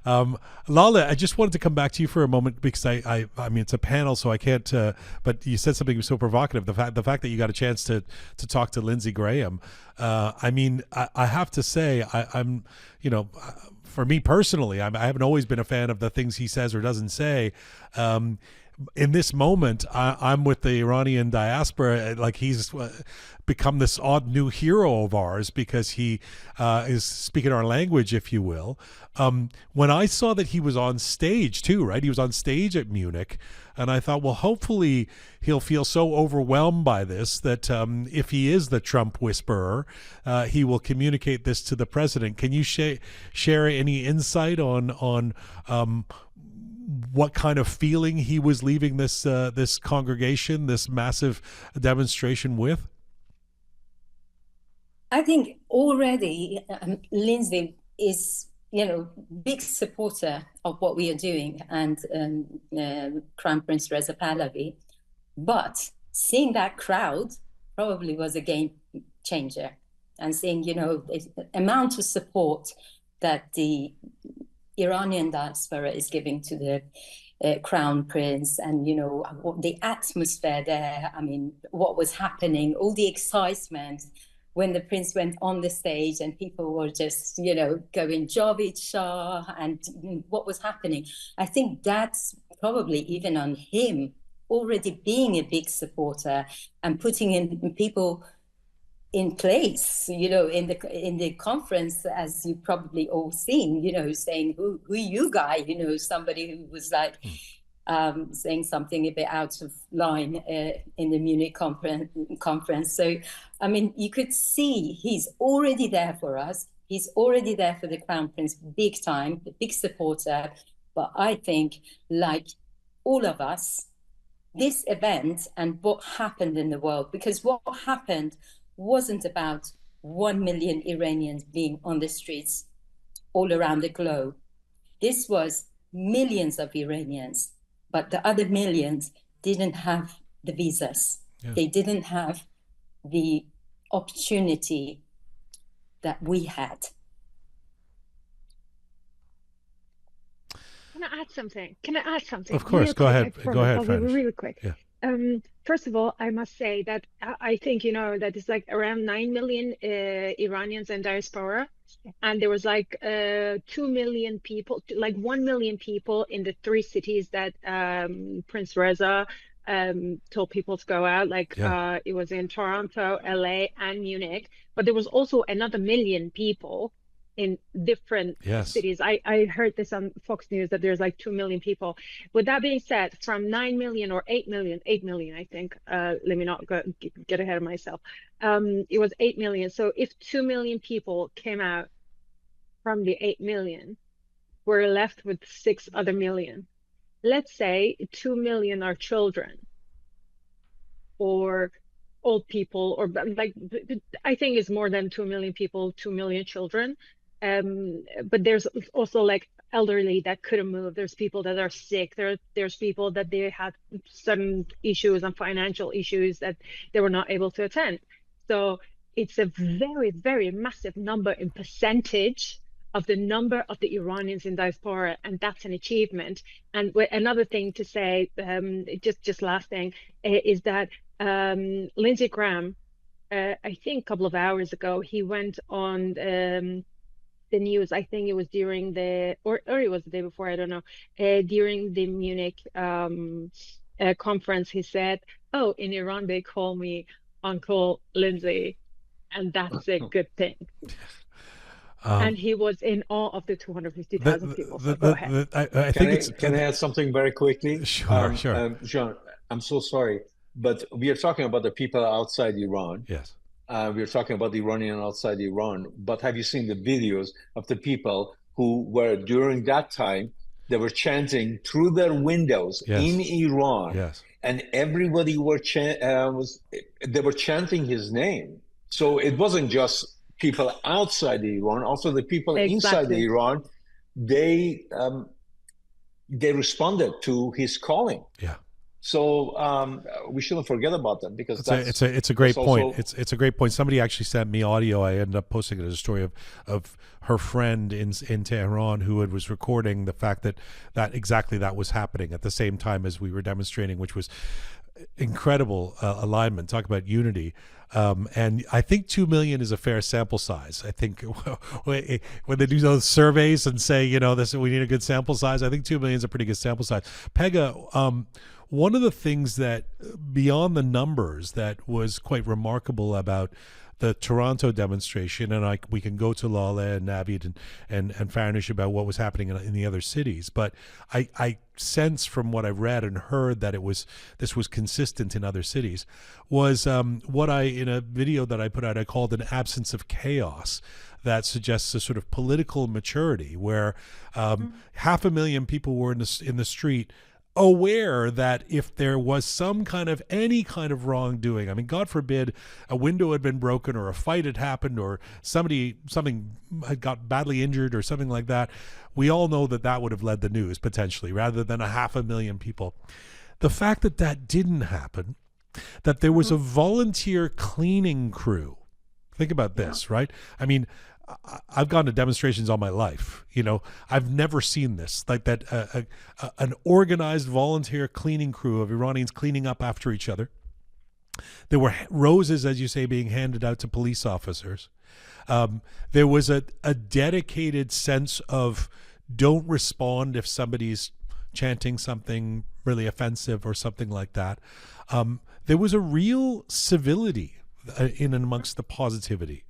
Speaker 4: Laleh, I just wanted to come back to you for a moment because I mean, it's a panel, so I can't. But you said something so provocative. The fact that you got a chance to talk to Lindsey Graham. I mean, I have to say, I'm, you know, for me personally, I haven't always been a fan of the things he says or doesn't say. In this moment, I'm with the Iranian diaspora. Like, he's become this odd new hero of ours because he is speaking our language, if you will. When I saw that he was on stage too, right? He was on stage at Munich. And I thought, well, hopefully he'll feel so overwhelmed by this that if he is the Trump whisperer, he will communicate this to the president. Can you share any insight on what kind of feeling he was leaving this this congregation, this massive demonstration with?
Speaker 5: I think already Lindsey is, you know, big supporter of what we are doing, and Crown Prince Reza Pahlavi. But seeing that crowd probably was a game changer, and seeing, you know, the amount of support that the Iranian diaspora is giving to the Crown Prince, and, you know, the atmosphere there. I mean, what was happening, all the excitement when the Prince went on the stage and people were just, you know, going Javid Shah and what was happening. I think that's probably even on him already being a big supporter and putting in people in place, you know, in the conference, as you probably all seen, you know, saying, who you guy, you know, somebody who was like saying something a bit out of line in the Munich conference. So, I mean, you could see he's already there for us. He's already there for the Crown Prince, big time, a big supporter. But I think, like all of us, this event and what happened in the world, because what happened wasn't about 1 million Iranians being on the streets all around the globe. This was millions of Iranians, but the other millions didn't have the visas. Yeah. They didn't have the opportunity that we had.
Speaker 1: Can I add something?
Speaker 4: Of course, go ahead. Go ahead,
Speaker 1: Farnoush. Really quick.
Speaker 4: Yeah.
Speaker 1: First of all, I must say that I think, you know, that it's like around 9 million Iranians in diaspora, and there was like 2 million people, like 1 million people in the 3 cities that Prince Reza told people to go out. Like it was in Toronto, LA, and Munich, but there was also another 1 million people in different cities. I heard this on Fox News that there's like 2 million people. With that being said, from 9 million or 8 million, I think, let me not get ahead of myself. It was 8 million. So if 2 million people came out from the 8 million, we're left with 6 other million. Let's say 2 million are children or old people, or like, I think it's more than 2 million people, 2 million children. But there's also like elderly that couldn't move. There's people that are sick. There's people that they had certain issues and financial issues that they were not able to attend. So it's a very, very massive number in percentage of the number of the Iranians in diaspora, and that's an achievement. And another thing to say, just last thing, is that Lindsey Graham, I think a couple of hours ago, he went on the news. I think it was during or it was the day before, I don't know, during the Munich conference. He said, "Oh, in Iran they call me Uncle Lindsey, and that's a good thing." And he was in awe of the 250,000 people. So go ahead.
Speaker 2: I think can I add something very quickly?
Speaker 4: Sure.
Speaker 2: Jean, I'm so sorry, but we are talking about the people outside Iran.
Speaker 4: Yes.
Speaker 2: We are talking about the Iranian outside Iran. But have you seen the videos of the people who were, during that time, they were chanting through their windows in Iran, and everybody they were chanting his name. So it wasn't just people outside Iran, also the people inside the Iran, they responded to his calling.
Speaker 4: Yeah.
Speaker 2: So we shouldn't forget about them, because
Speaker 4: it's a great point. It's a great point. Somebody actually sent me audio. I ended up posting it as a story of her friend in Tehran who was recording the fact that exactly that was happening at the same time as we were demonstrating, which was incredible alignment. Talk about unity. And I think 2 million is a fair sample size. I think when they do those surveys and say, we need a good sample size, I think 2 million is a pretty good sample size. Pegah, one of the things that, beyond the numbers, that was quite remarkable about the Toronto demonstration, and we can go to Laleh and Navid and Farnoush about what was happening in the other cities, but I sense from what I've read and heard that this was consistent in other cities, was what in a video that I put out, I called an absence of chaos that suggests a sort of political maturity, where 500,000 people were in the street, aware that if there was any kind of wrongdoing, I mean, God forbid a window had been broken or a fight had happened or something had got badly injured or something like that, we all know that would have led the news potentially, rather than 500,000 people. The fact that didn't happen, that there was a volunteer cleaning crew. Think about this, right? I mean, I've gone to demonstrations all my life. I've never seen this, like that an organized volunteer cleaning crew of Iranians cleaning up after each other. There were roses, as you say, being handed out to police officers. There was a dedicated sense of don't respond if somebody's chanting something really offensive or something like that. There was a real civility in and amongst the positivity.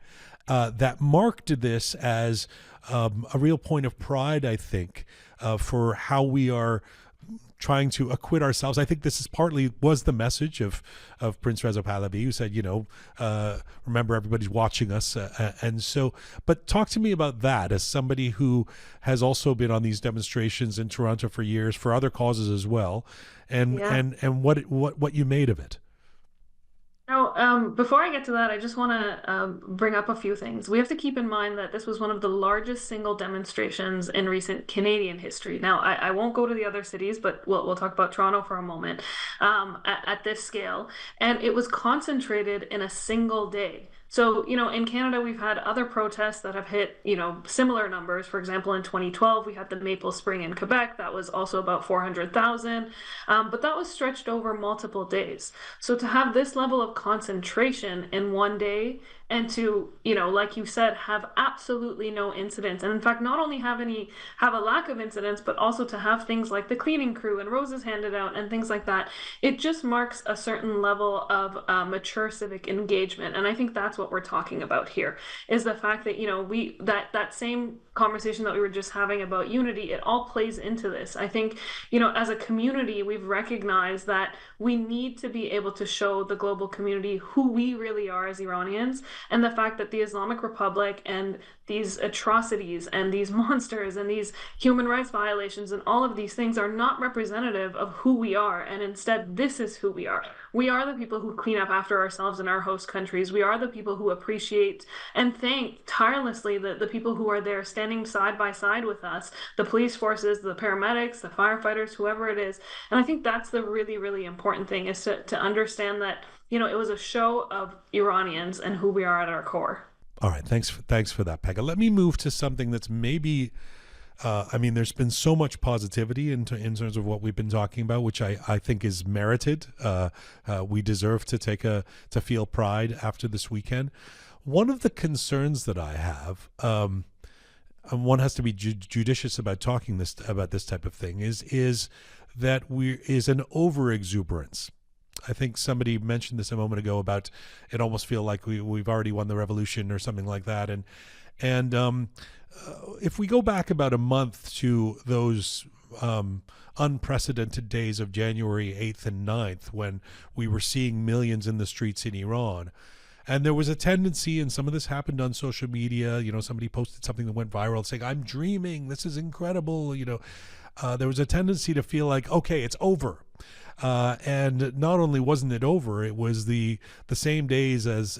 Speaker 4: That marked this as a real point of pride, I think, for how we are trying to acquit ourselves. I think this was the message of Prince Reza Pahlavi, who said, remember, everybody's watching us. But talk to me about that as somebody who has also been on these demonstrations in Toronto for years, for other causes as well, and what you made of it.
Speaker 3: Before I get to that, I just want to bring up a few things. We have to keep in mind that this was one of the largest single demonstrations in recent Canadian history. Now, I won't go to the other cities, but we'll talk about Toronto for a moment at this scale. And it was concentrated in a single day. So, in Canada, we've had other protests that have hit, similar numbers. For example, in 2012, we had the Maple Spring in Quebec. That was also about 400,000. But that was stretched over multiple days. So to have this level of concentration in one day, and to, like you said, have absolutely no incidents. And in fact, not only have a lack of incidents, but also to have things like the cleaning crew and roses handed out and things like that. It just marks a certain level of mature civic engagement. And I think that's what we're talking about here, is the fact that, that same conversation that we were just having about unity, it all plays into this. I think, as a community, we've recognized that we need to be able to show the global community who we really are as Iranians, and the fact that the Islamic Republic and these atrocities and these monsters and these human rights violations and all of these things are not representative of who we are, and instead this is who we are. We are the people who clean up after ourselves in our host countries. We are the people who appreciate and thank tirelessly the people who are there standing side by side with us, the police forces, the paramedics, the firefighters, whoever it is. And I think that's the really, really important thing, is to understand that, it was a show of Iranians and who we are at our core.
Speaker 4: All right, thanks for that, Pegah. Let me move to something that's maybe, I mean, there's been so much positivity in terms of what we've been talking about, which I think is merited. We deserve to feel pride after this weekend. One of the concerns that I have, and one has to be judicious about talking about this type of thing, is that is an over exuberance. I think somebody mentioned this a moment ago about it almost feel like we've already won the revolution or something like that. And if we go back about a month to those unprecedented days of January 8th and 9th, when we were seeing millions in the streets in Iran, and there was a tendency, and some of this happened on social media, somebody posted something that went viral saying, "I'm dreaming, this is incredible," there was a tendency to feel like, okay, it's over. And not only wasn't it over, it was the same days as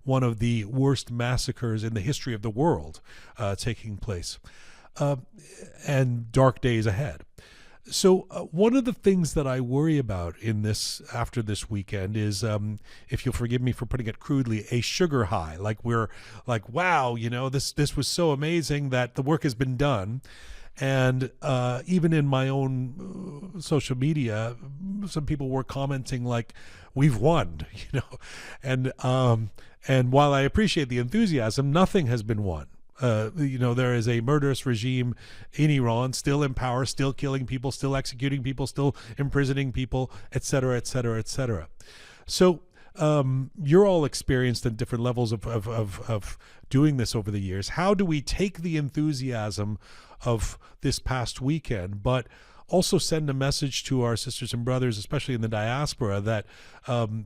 Speaker 4: one of the worst massacres in the history of the world taking place, and dark days ahead. So one of the things that I worry about after this weekend is, if you'll forgive me for putting it crudely, a sugar high. Like we're like, wow, this was so amazing that the work has been done. And even in my own social media, some people were commenting like, "We've won," and while I appreciate the enthusiasm, nothing has been won. There is a murderous regime in Iran, still in power, still killing people, still executing people, still imprisoning people, et cetera, et cetera, et cetera. So you're all experienced at different levels of doing this over the years. How do we take the enthusiasm of this past weekend, but also send a message to our sisters and brothers, especially in the diaspora, that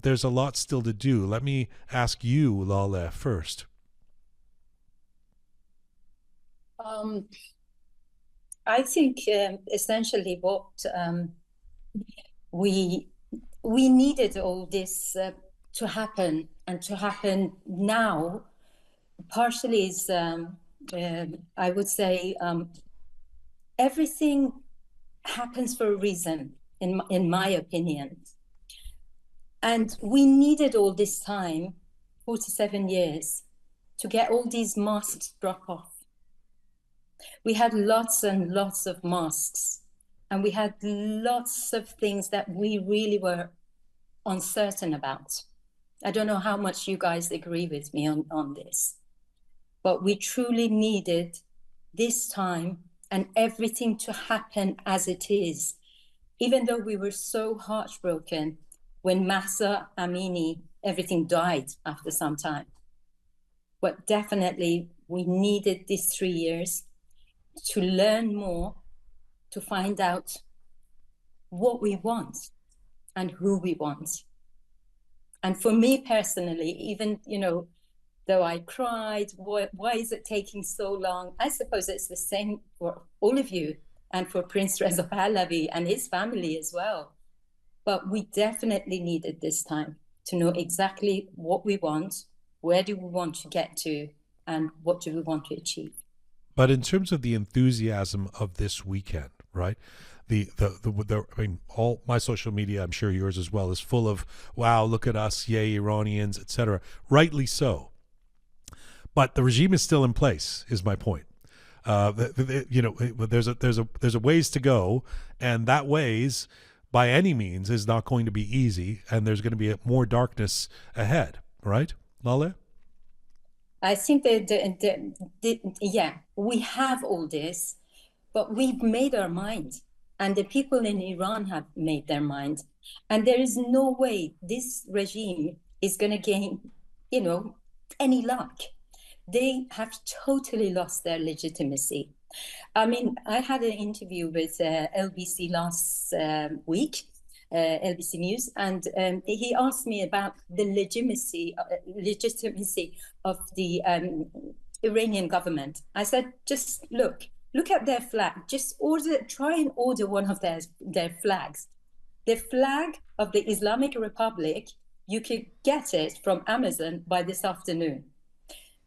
Speaker 4: there's a lot still to do? Let me ask you, Laleh, first.
Speaker 5: I think essentially what we needed all this to happen, and to happen now, partially is, I would say, everything happens for a reason, in my opinion. And we needed all this time, 47 years, to get all these masks dropped off. We had lots and lots of masks, and we had lots of things that we really were uncertain about. I don't know how much you guys agree with me on this, but we truly needed this time and everything to happen as it is, even though we were so heartbroken when Mahsa Amini, everything died after some time. But definitely we needed these 3 years to learn more, to find out what we want and who we want. And for me personally, even, though I cried, why is it taking so long? I suppose it's the same for all of you, and for Prince Reza Pahlavi and his family as well. But we definitely needed this time to know exactly what we want, where do we want to get to, and what do we want to achieve.
Speaker 4: But in terms of the enthusiasm of this weekend, right? I mean, all my social media, I'm sure yours as well, is full of, wow, look at us, yay, Iranians, etc. Rightly so. But the regime is still in place, is my point. There's a ways to go, and that ways, by any means, is not going to be easy, and there's going to be more darkness ahead, right, Laleh?
Speaker 5: I think that we have all this, but we've made our mind, and the people in Iran have made their mind, and there is no way this regime is going to gain, any luck. They have totally lost their legitimacy. I mean, I had an interview with LBC last week, LBC News, and he asked me about the legitimacy of the Iranian government. I said, just look at their flag. Just try and order one of their flags. The flag of the Islamic Republic, you could get it from Amazon by this afternoon.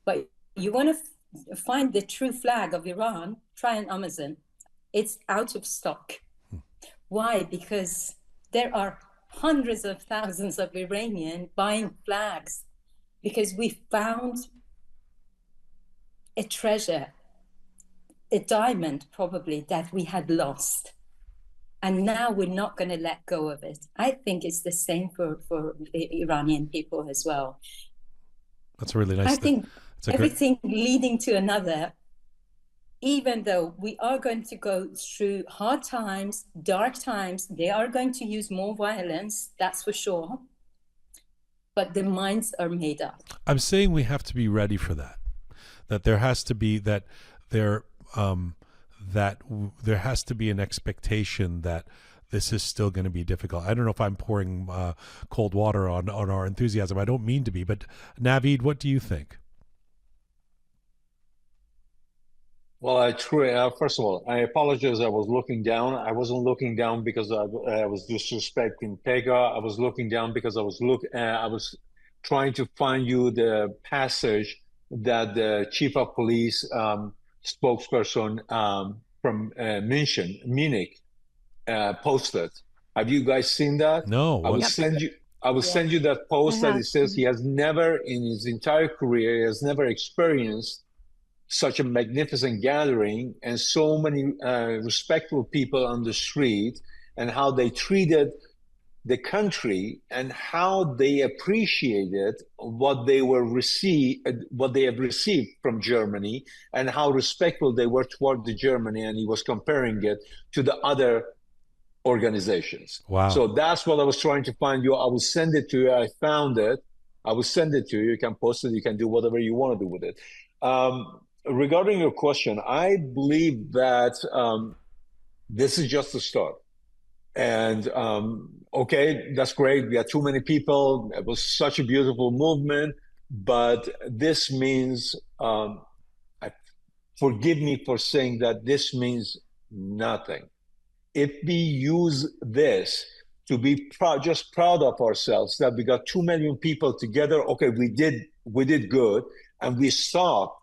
Speaker 5: But you want to find the true flag of Iran, try on Amazon. It's out of stock. Why? Because there are hundreds of thousands of Iranians buying flags, because we found a treasure, a diamond probably that we had lost. And now we're not going to let go of it. I think it's the same for the Iranian people as well.
Speaker 4: That's a really nice
Speaker 5: I think everything
Speaker 4: great...
Speaker 5: leading to another, even though we are going to go through hard times, dark times, they are going to use more violence, that's for sure. But the minds are made up.
Speaker 4: I'm saying we have to be ready for that. That there has to be there has to be an expectation that this is still going to be difficult. I don't know if I'm pouring cold water on our enthusiasm. I don't mean to be, but Navid, what do you think?
Speaker 2: Well, first of all, I apologize. I was looking down. I wasn't looking down because I was disrespecting Pegah. I was looking down because I was trying to find you the passage that the chief of police spokesperson from Munich posted. Have you guys seen that?
Speaker 4: No.
Speaker 2: I will send you that post that it says he has never in his entire career, he has never experienced such a magnificent gathering and so many respectful people on the street, and how they treated the country and how they appreciated what they have received from Germany, and how respectful they were toward the Germany. And he was comparing it to the other organizations.
Speaker 4: Wow.
Speaker 2: So that's what I was trying to find you. I will send it to you. I found it. I will send it to you. You can post it. You can do whatever you want to do with it. Regarding your question, I believe that this is just the start. And okay, that's great. We had too many people. It was such a beautiful movement. But this means, forgive me for saying that this means nothing. If we use this to be just proud of ourselves, that we got 2 million people together, okay, we did good, and we stopped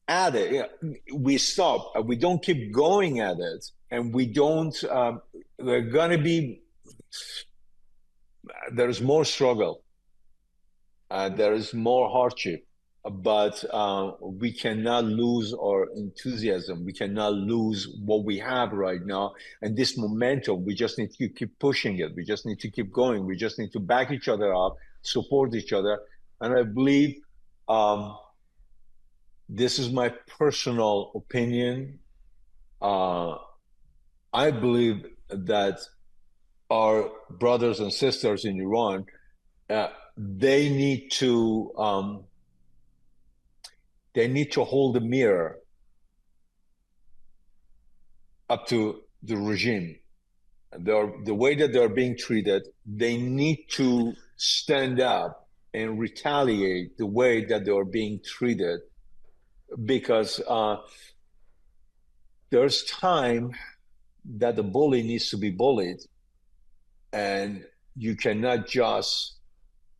Speaker 2: at it. We stop. We don't keep going at it, and we don't. There's more struggle. There is more hardship, but we cannot lose our enthusiasm. We cannot lose what we have right now, and this momentum. We just need to keep pushing it. We just need to keep going. We just need to back each other up, support each other, and I believe. This is my personal opinion. I believe that our brothers and sisters in Iran, they need to hold the mirror up to the regime. The way that they're being treated, they need to stand up and retaliate the way that they are being treated. Because there's time that the bully needs to be bullied, and you cannot just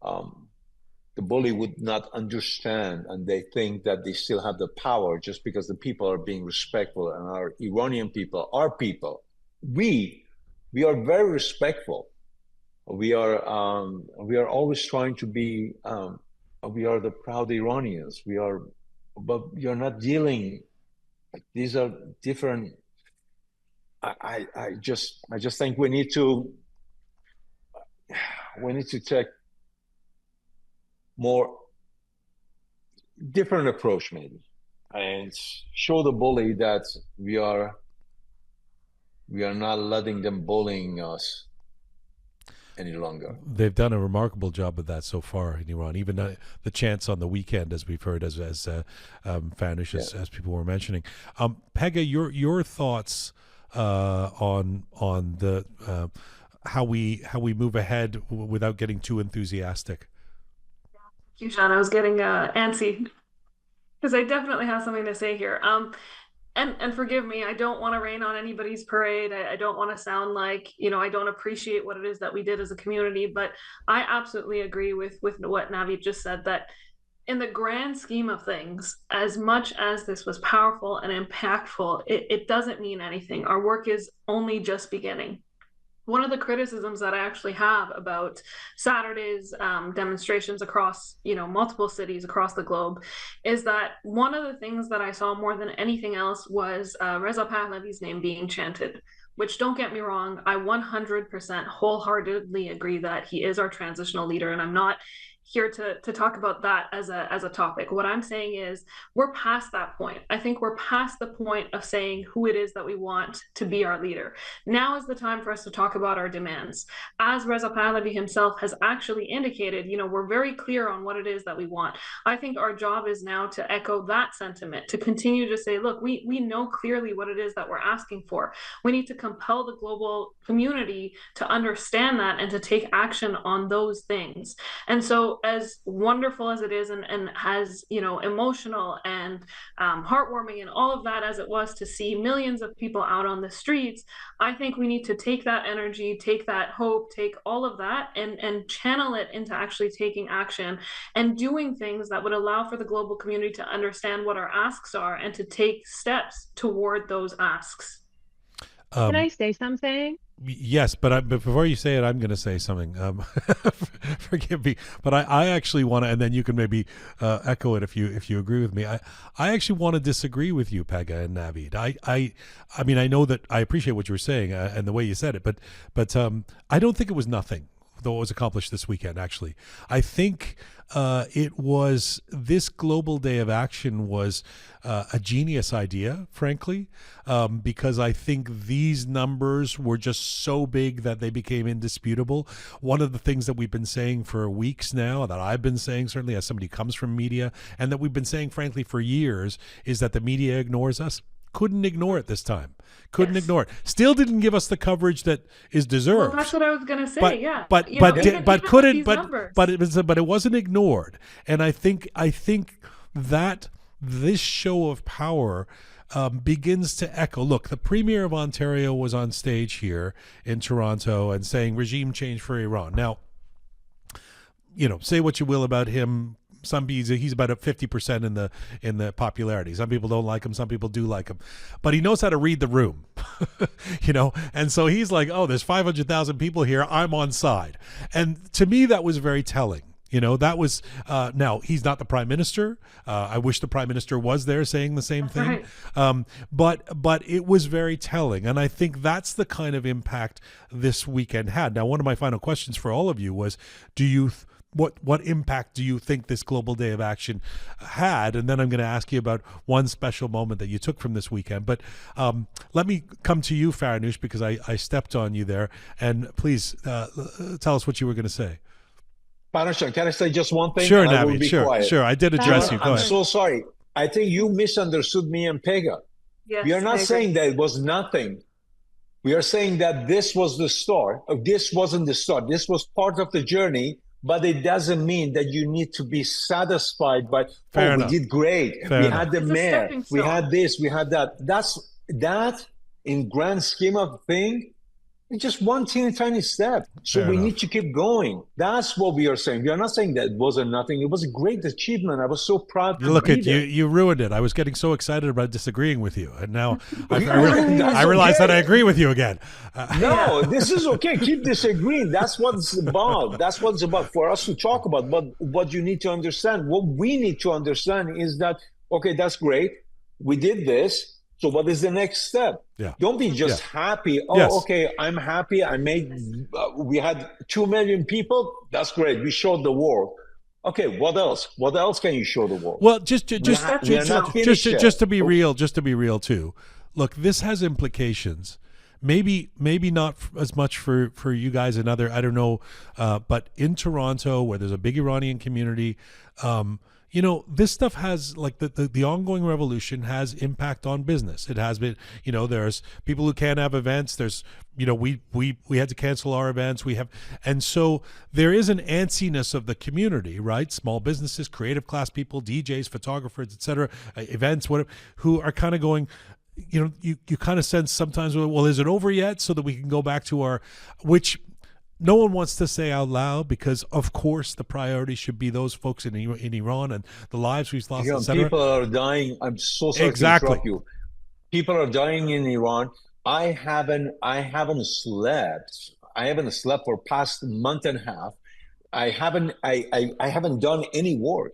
Speaker 2: the bully would not understand, and they think that they still have the power just because the people are being respectful. And our Iranian people, our people, we are very respectful. We are always trying to be. We are the proud Iranians. We are. But you're not dealing. These are different. I just think we need to take more different approach, maybe, and show the bully that we are not letting them bullying us any longer.
Speaker 4: They've done a remarkable job of that so far in Iran. Even the chants on the weekend, as we've heard, as Farnoush, as people were mentioning. Pegah, your thoughts on the how we move ahead without getting too enthusiastic.
Speaker 3: Thank you, John. I was getting antsy because I definitely have something to say here. And forgive me, I don't want to rain on anybody's parade. I don't want to sound like, I don't appreciate what it is that we did as a community, but I absolutely agree with what Navid just said, that in the grand scheme of things, as much as this was powerful and impactful, it doesn't mean anything. Our work is only just beginning. one of the criticisms that I actually have about Saturday's demonstrations across, multiple cities across the globe is that one of the things that I saw more than anything else was Reza Pahlavi's name being chanted, which, don't get me wrong, I 100% wholeheartedly agree that he is our transitional leader, and I'm not here to talk about that as a topic. What I'm saying is we're past that point. I think we're past the point of saying who it is that we want to be our leader. Now is the time for us to talk about our demands. As Reza Pahlavi himself has actually indicated, we're very clear on what it is that we want. I think our job is now to echo that sentiment, to continue to say, look, we know clearly what it is that we're asking for. We need to compel the global community to understand that and to take action on those things. And so as wonderful as it is and as emotional and heartwarming and all of that as it was to see millions of people out on the streets, I think we need to take that energy, take that hope, take all of that and channel it into actually taking action and doing things that would allow for the global community to understand what our asks are and to take steps toward those asks.
Speaker 1: Can I say something?
Speaker 4: Yes, but before you say it, I'm going to say something. Forgive me, but I actually want to, and then you can maybe echo it if you agree with me. I actually want to disagree with you, Pegah and Navid. I mean, I know that I appreciate what you were saying and the way you said it, but I don't think it was nothing, though it was accomplished this weekend. Actually, I think it was this global day of action was a genius idea, frankly, because I think these numbers were just so big that they became indisputable. One of the things that we've been saying for weeks now, that I've been saying certainly as somebody who comes from media, and that we've been saying frankly for years, is that the media ignores us. Couldn't ignore it this time. Couldn't ignore it. Still didn't give us the coverage that is deserved.
Speaker 3: Well, that's what I was going to say.
Speaker 4: But it wasn't ignored. And I think that this show of power begins to echo. Look, the Premier of Ontario was on stage here in Toronto and saying regime change for Iran. Now, say what you will about him. He's about at 50% in the popularity. Some people don't like him, some people do like him, but he knows how to read the room, and so he's like, oh, there's 500,000 people here, I'm on side. And to me that was very telling. That was now he's not the prime minister. I wish the prime minister was there saying the same thing. Right. But it was very telling, and I think that's the kind of impact this weekend had. Now, one of my final questions for all of you was, what impact do you think this global day of action had? And then I'm going to ask you about one special moment that you took from this weekend. But let me come to you, Farnoush, because I stepped on you there. And please tell us what you were going to say.
Speaker 2: Farnoush, can I say just one thing?
Speaker 4: Sure, Navid, sure. I did address you. Go ahead.
Speaker 2: I'm so sorry. I think you misunderstood me and Pegah.
Speaker 3: Yes,
Speaker 2: we are not saying that it was nothing. We are saying that this was the start. This wasn't the start. This was part of the journey. But it doesn't mean that you need to be satisfied by,
Speaker 4: Fair enough.
Speaker 2: We did great.
Speaker 4: Fair
Speaker 2: we
Speaker 4: enough.
Speaker 2: had the mayor. We had this, we had that. That in grand scheme of thing, it's just one teeny tiny step. So
Speaker 4: Fair
Speaker 2: we
Speaker 4: enough.
Speaker 2: need to keep going. That's what we are saying. We are not saying that it wasn't nothing. It was a great achievement. I was so proud to
Speaker 4: Look
Speaker 2: be
Speaker 4: at
Speaker 2: there.
Speaker 4: you ruined it. I was getting so excited about disagreeing with you, and now I realize that I agree with you again.
Speaker 2: No, this is okay. Keep disagreeing. That's what it's about. That's what it's about for us to talk about. But what you need to understand, what we need to understand is that, okay, that's great. We did this. So what is the next step?
Speaker 4: Yeah.
Speaker 2: Don't be just happy. Oh,
Speaker 4: Yes.
Speaker 2: okay, I'm happy. We had 2 million people. That's great. We showed the world. Okay, what else? What else can you show the world?
Speaker 4: Well, just to be
Speaker 2: yet.
Speaker 4: real too. Look, this has implications. Maybe not as much for you guys and other, I don't know, but in Toronto, where there's a big Iranian community, this stuff has, like, the ongoing revolution has impact on business. It has been, there's people who can't have events. There's, we had to cancel our events. And so there is an antsiness of the community, right? Small businesses, creative class people, DJs, photographers, etc., events, whatever, who are kind of going, you kind of sense sometimes, well, is it over yet? So that we can go back to which no one wants to say out loud, because of course the priority should be those folks in Iran and the lives we've lost, etc.
Speaker 2: People are dying. I'm so sorry to interrupt you. People are dying in Iran. I haven't slept I haven't slept for past month and a half. I haven't done any work.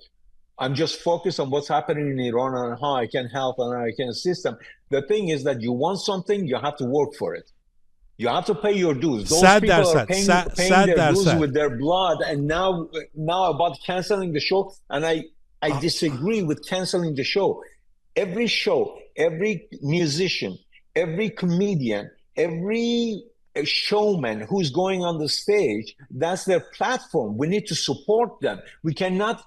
Speaker 2: I'm just focused on what's happening in Iran and how I can help and how I can assist them. The thing is that you want something, you have to work for it. You have to pay your dues. Those people are paying their dues with their blood, and now about canceling the show, and I disagree with canceling the show. Every show, every musician, every comedian, every showman who's going on the stage, that's their platform. We need to support them. We cannot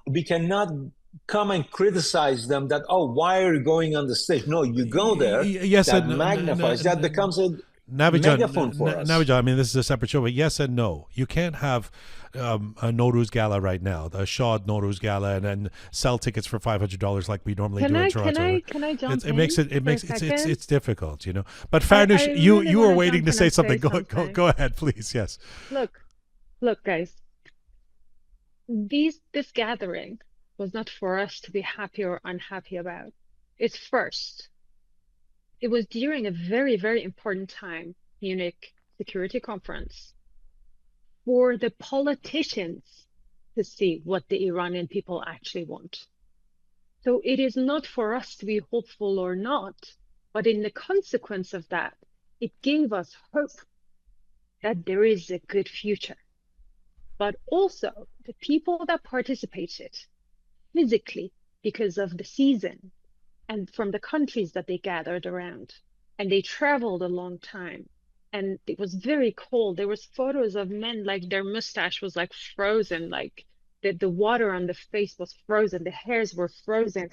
Speaker 2: come and criticize them that, oh, why are you going on the stage? No, you go there.
Speaker 4: Yes,
Speaker 2: that magnifies, that becomes a megaphone for us.
Speaker 4: Navid, I mean, this is a separate show, but yes and no. You can't have a Nowruz Gala right now, the Shad Nowruz Gala, and then sell tickets for $500 like we normally do in Toronto.
Speaker 1: Can I jump in?
Speaker 4: It's difficult, you know. But Farnoush, you were waiting to say something. Go ahead, please. Yes.
Speaker 1: Look, guys. This gathering was not for us to be happy or unhappy about. It's first. It was during a very, very important time, Munich Security Conference, for the politicians to see what the Iranian people actually want. So it is not for us to be hopeful or not, but in the consequence of that, it gave us hope that there is a good future. But also the people that participated physically because of the season and from the countries that they gathered around, and they traveled a long time, and it was very cold. There was photos of men like their mustache was like frozen, like the water on the face was frozen, the hairs were frozen.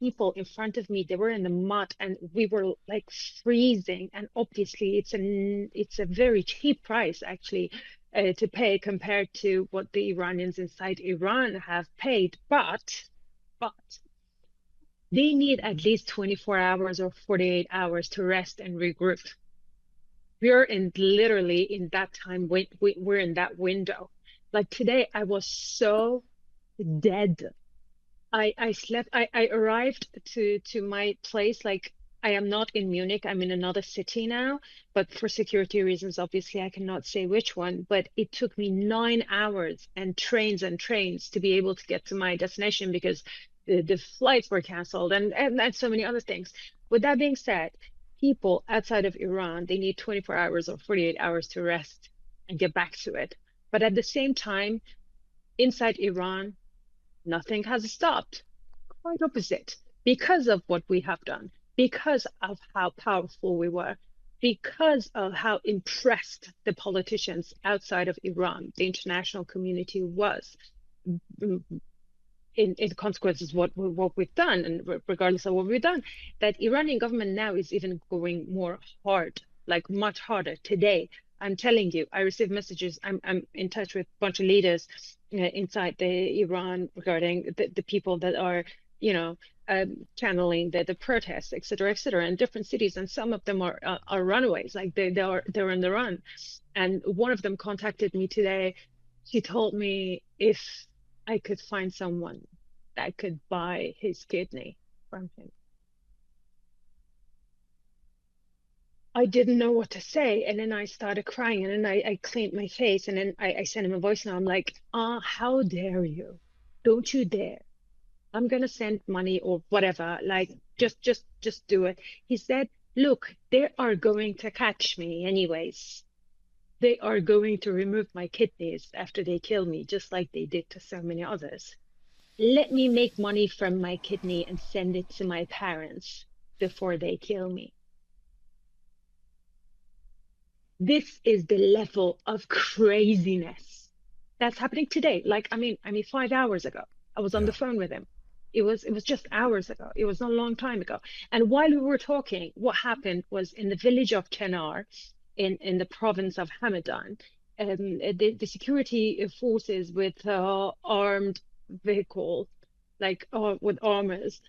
Speaker 1: People in front of me, they were in the mud, and we were like freezing. And obviously it's a very cheap price actually to pay compared to what the Iranians inside Iran have paid, but they need at least 24 hours or 48 hours to rest and regroup. We're literally in that time, we're in that window. Like today, I was so dead. I slept, I arrived to my place, like I am not in Munich, I'm in another city now, but for security reasons, obviously I cannot say which one, but it took me 9 hours and trains to be able to get to my destination because the flights were canceled and so many other things. With that being said, people outside of Iran, they need 24 hours or 48 hours to rest and get back to it. But at the same time, inside Iran, nothing has stopped. Quite opposite. Because of what we have done, because of how powerful we were, because of how impressed the politicians outside of Iran, the international community was. In consequences what we've done, and regardless of what we've done, that Iranian government now is even going more hard, like much harder. Today, I'm telling you, I received messages. I'm in touch with a bunch of leaders inside the Iran regarding the people that are, channeling the protests, et cetera, in different cities, and some of them are runaways, like they're on the run. And one of them contacted me today. She told me if I could find someone that could buy his kidney from him. I didn't know what to say, and then I started crying, and then I cleaned my face, and then I sent him a voice, and I'm like, how dare you? Don't you dare. I'm gonna send money or whatever, like just do it. He said, look, they are going to catch me anyways. They are going to remove my kidneys after they kill me, just like they did to so many others. Let me make money from my kidney and send it to my parents before they kill me. This is the level of craziness that's happening today. Like, I mean, 5 hours ago, I was on the phone with him. It was just hours ago. It was not a long time ago. And while we were talking, what happened was in the village of Chenar, in the province of Hamadian, the security forces with armed vehicles, like with armors,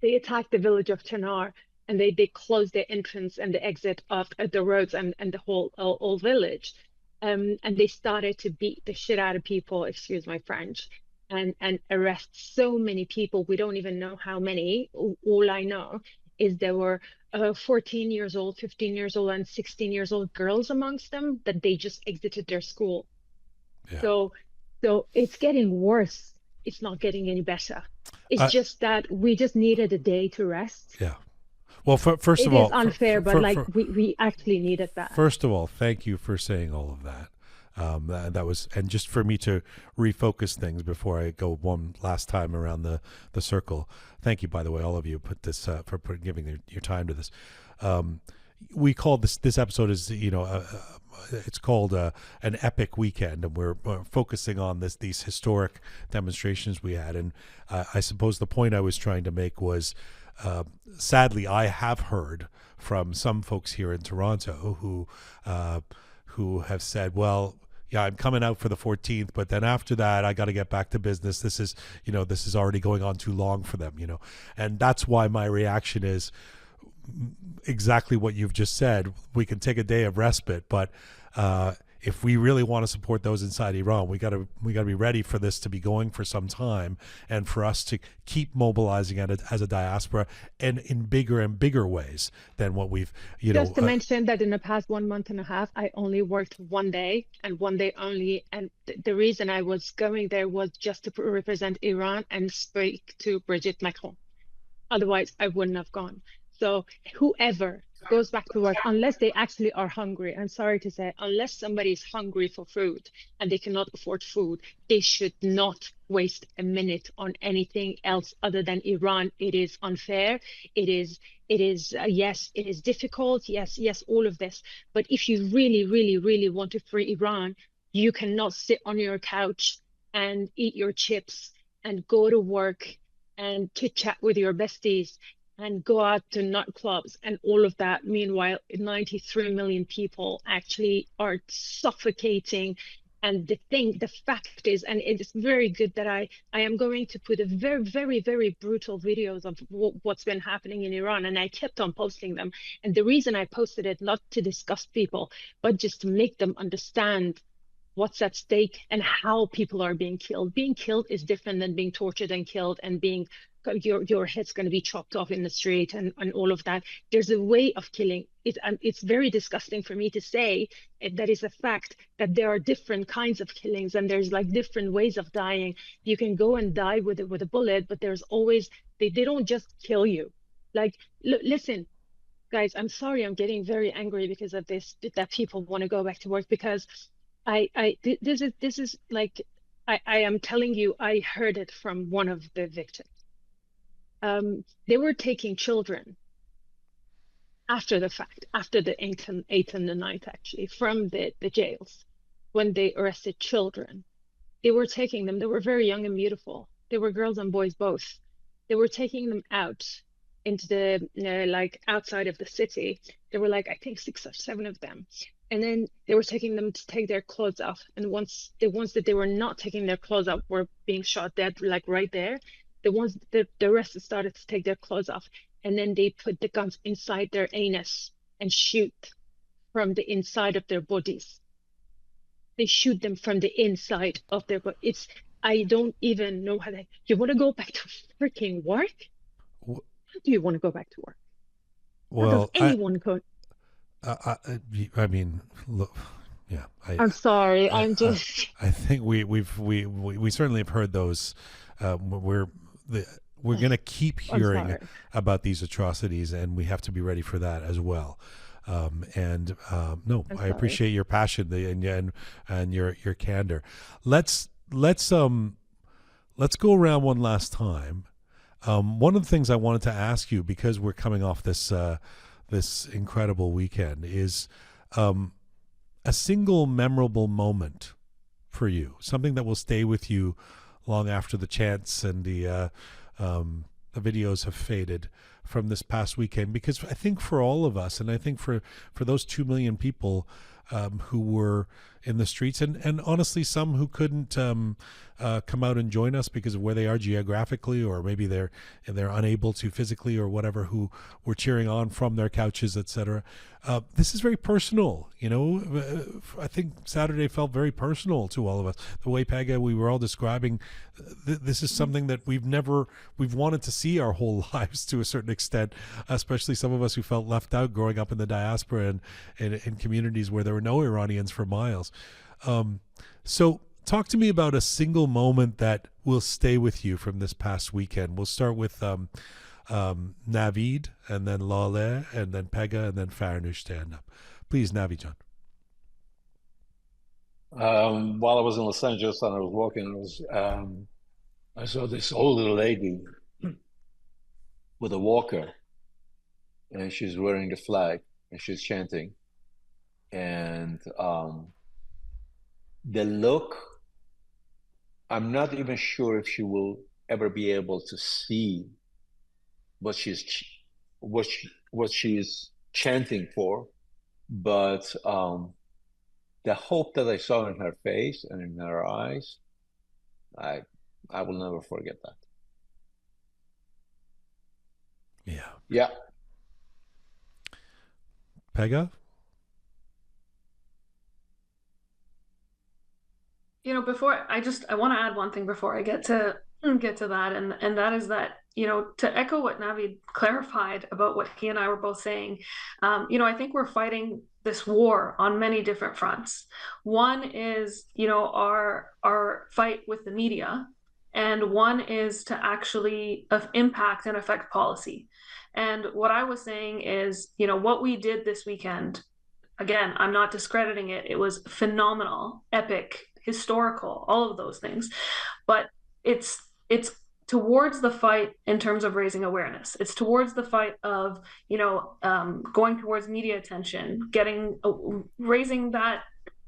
Speaker 1: they attacked the village of Chenar, and they closed the entrance and the exit of the roads and the whole village. And they started to beat the shit out of people, excuse my French, and arrest so many people. We don't even know how many. All I know is there were 14 years old, 15 years old, and 16 years old girls amongst them that they just exited their school.
Speaker 4: Yeah.
Speaker 1: So it's getting worse. It's not getting any better. It's just that we just needed a day to rest.
Speaker 4: Yeah. Well, first of all,
Speaker 1: it is unfair, but we actually needed that.
Speaker 4: First of all, thank you for saying all of that. That was, and just for me to refocus things before I go one last time around the circle. Thank you, by the way, all of you, for giving your time to this. We called this episode is it's called an epic weekend, and we're focusing on these historic demonstrations we had. And I suppose the point I was trying to make was, sadly, I have heard from some folks here in Toronto who have said, well, yeah, I'm coming out for the 14th, but then after that, I got to get back to business. This is already going on too long for them, and that's why my reaction is exactly what you've just said. We can take a day of respite, but if we really want to support those inside Iran, we got to be ready for this to be going for some time, and for us to keep mobilizing as a diaspora, and in bigger and bigger ways than what we've
Speaker 1: just to mention that in the past 1 month and a half, I only worked one day and one day only, and the reason I was going there was just to represent Iran and speak to Brigitte Macron. Otherwise, I wouldn't have gone. So whoever goes back to work, unless they actually are hungry, I'm sorry to say, unless somebody is hungry for food and they cannot afford food, they should not waste a minute on anything else other than Iran. It is unfair. Yes, it is difficult. Yes, all of this. But if you really, really, really want to free Iran, you cannot sit on your couch and eat your chips and go to work and chit chat with your besties and go out to nightclubs and all of that. Meanwhile, 93 million people actually are suffocating. And the fact is, and it is very good that I am going to put a very, very, very brutal videos of what's been happening in Iran. And I kept on posting them. And the reason I posted it, not to disgust people, but just to make them understand what's at stake and how people are being killed. Being killed is different than being tortured and killed and being your head's going to be chopped off in the street and all of that. There's a way of killing it, and it's very disgusting for me to say that is a fact, that there are different kinds of killings and there's like different ways of dying. You can go and die with a bullet, but there's always they don't just kill you. Like, listen, guys, I'm sorry, I'm getting very angry because of this, that people want to go back to work, because this is like, I am telling you, I heard it from one of the victims. They were taking children after the fact, after the 8th and the 9th, actually, from the jails, when they arrested children. They were taking them, they were very young and beautiful. They were girls and boys both. They were taking them out into the, like outside of the city. There were like, I think 6 or 7 of them. And then they were taking them to take their clothes off. And once the ones that they were not taking their clothes off were being shot dead, like right there. The rest started to take their clothes off, and then they put the guns inside their anus and shoot from the inside of their bodies. They shoot them from the inside of their body. I don't even know how you want to go back to freaking work? How do you want to go back to work?
Speaker 4: Well,
Speaker 1: how does anyone go?
Speaker 4: I mean, look, yeah.
Speaker 1: I'm sorry. I'm just.
Speaker 4: I think we certainly have heard those. We're going to keep hearing about these atrocities, and we have to be ready for that as well. I appreciate your passion and your candor. Let's go around one last time. One of the things I wanted to ask you, because we're coming off this incredible weekend, is a single memorable moment for you, something that will stay with you long after the chants and the videos have faded from this past weekend. Because I think for all of us, and I think for those 2 million people who were in the streets, and honestly, some who couldn't come out and join us because of where they are geographically, or maybe they're unable to physically or whatever, who were cheering on from their couches, etc. This is very personal, you know. I think Saturday felt very personal to all of us. The way Pegah, we were all describing, this is something that we've wanted to see our whole lives to a certain extent, especially some of us who felt left out growing up in the diaspora and in communities where there were no Iranians for miles. So talk to me about a single moment that will stay with you from this past weekend. We'll start with Navid, and then Laleh, and then Pegah, and then Farnoush stand up. Please, Navid John.
Speaker 2: While I was in Los Angeles and I was walking, I saw this older lady with a walker, and she's wearing the flag, and she's chanting. And the look, I'm not even sure if she will ever be able to see what she's chanting for, but the hope that I saw in her face and in her eyes, I will never forget that. Yeah.
Speaker 4: Pegah?
Speaker 3: You know, I want to add one thing before I get to that, and that is that, you know, to echo what Navid clarified about what he and I were both saying, you know, I think we're fighting this war on many different fronts. One is, you know, our fight with the media, and one is to actually impact and affect policy. And what I was saying is, you know, what we did this weekend, again, I'm not discrediting it. It was phenomenal, epic, historical, all of those things. But it's towards the fight in terms of raising awareness. It's towards the fight of, you know, going towards media attention, raising that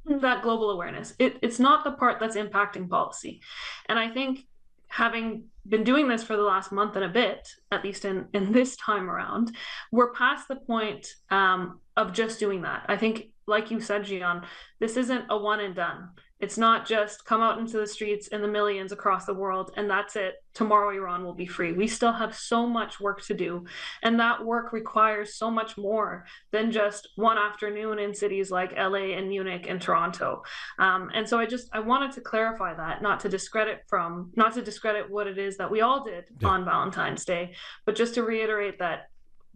Speaker 3: global awareness. It's not the part that's impacting policy. And I think, having been doing this for the last month and a bit, at least in this time around, we're past the point of just doing that. I think, like you said, Jian, this isn't a one and done. It's not just come out into the streets in the millions across the world and that's it. Tomorrow Iran will be free. We still have so much work to do. And that work requires so much more than just one afternoon in cities like LA and Munich and Toronto. And so I wanted to clarify that, not to discredit what it is that we all did on Valentine's Day, but just to reiterate that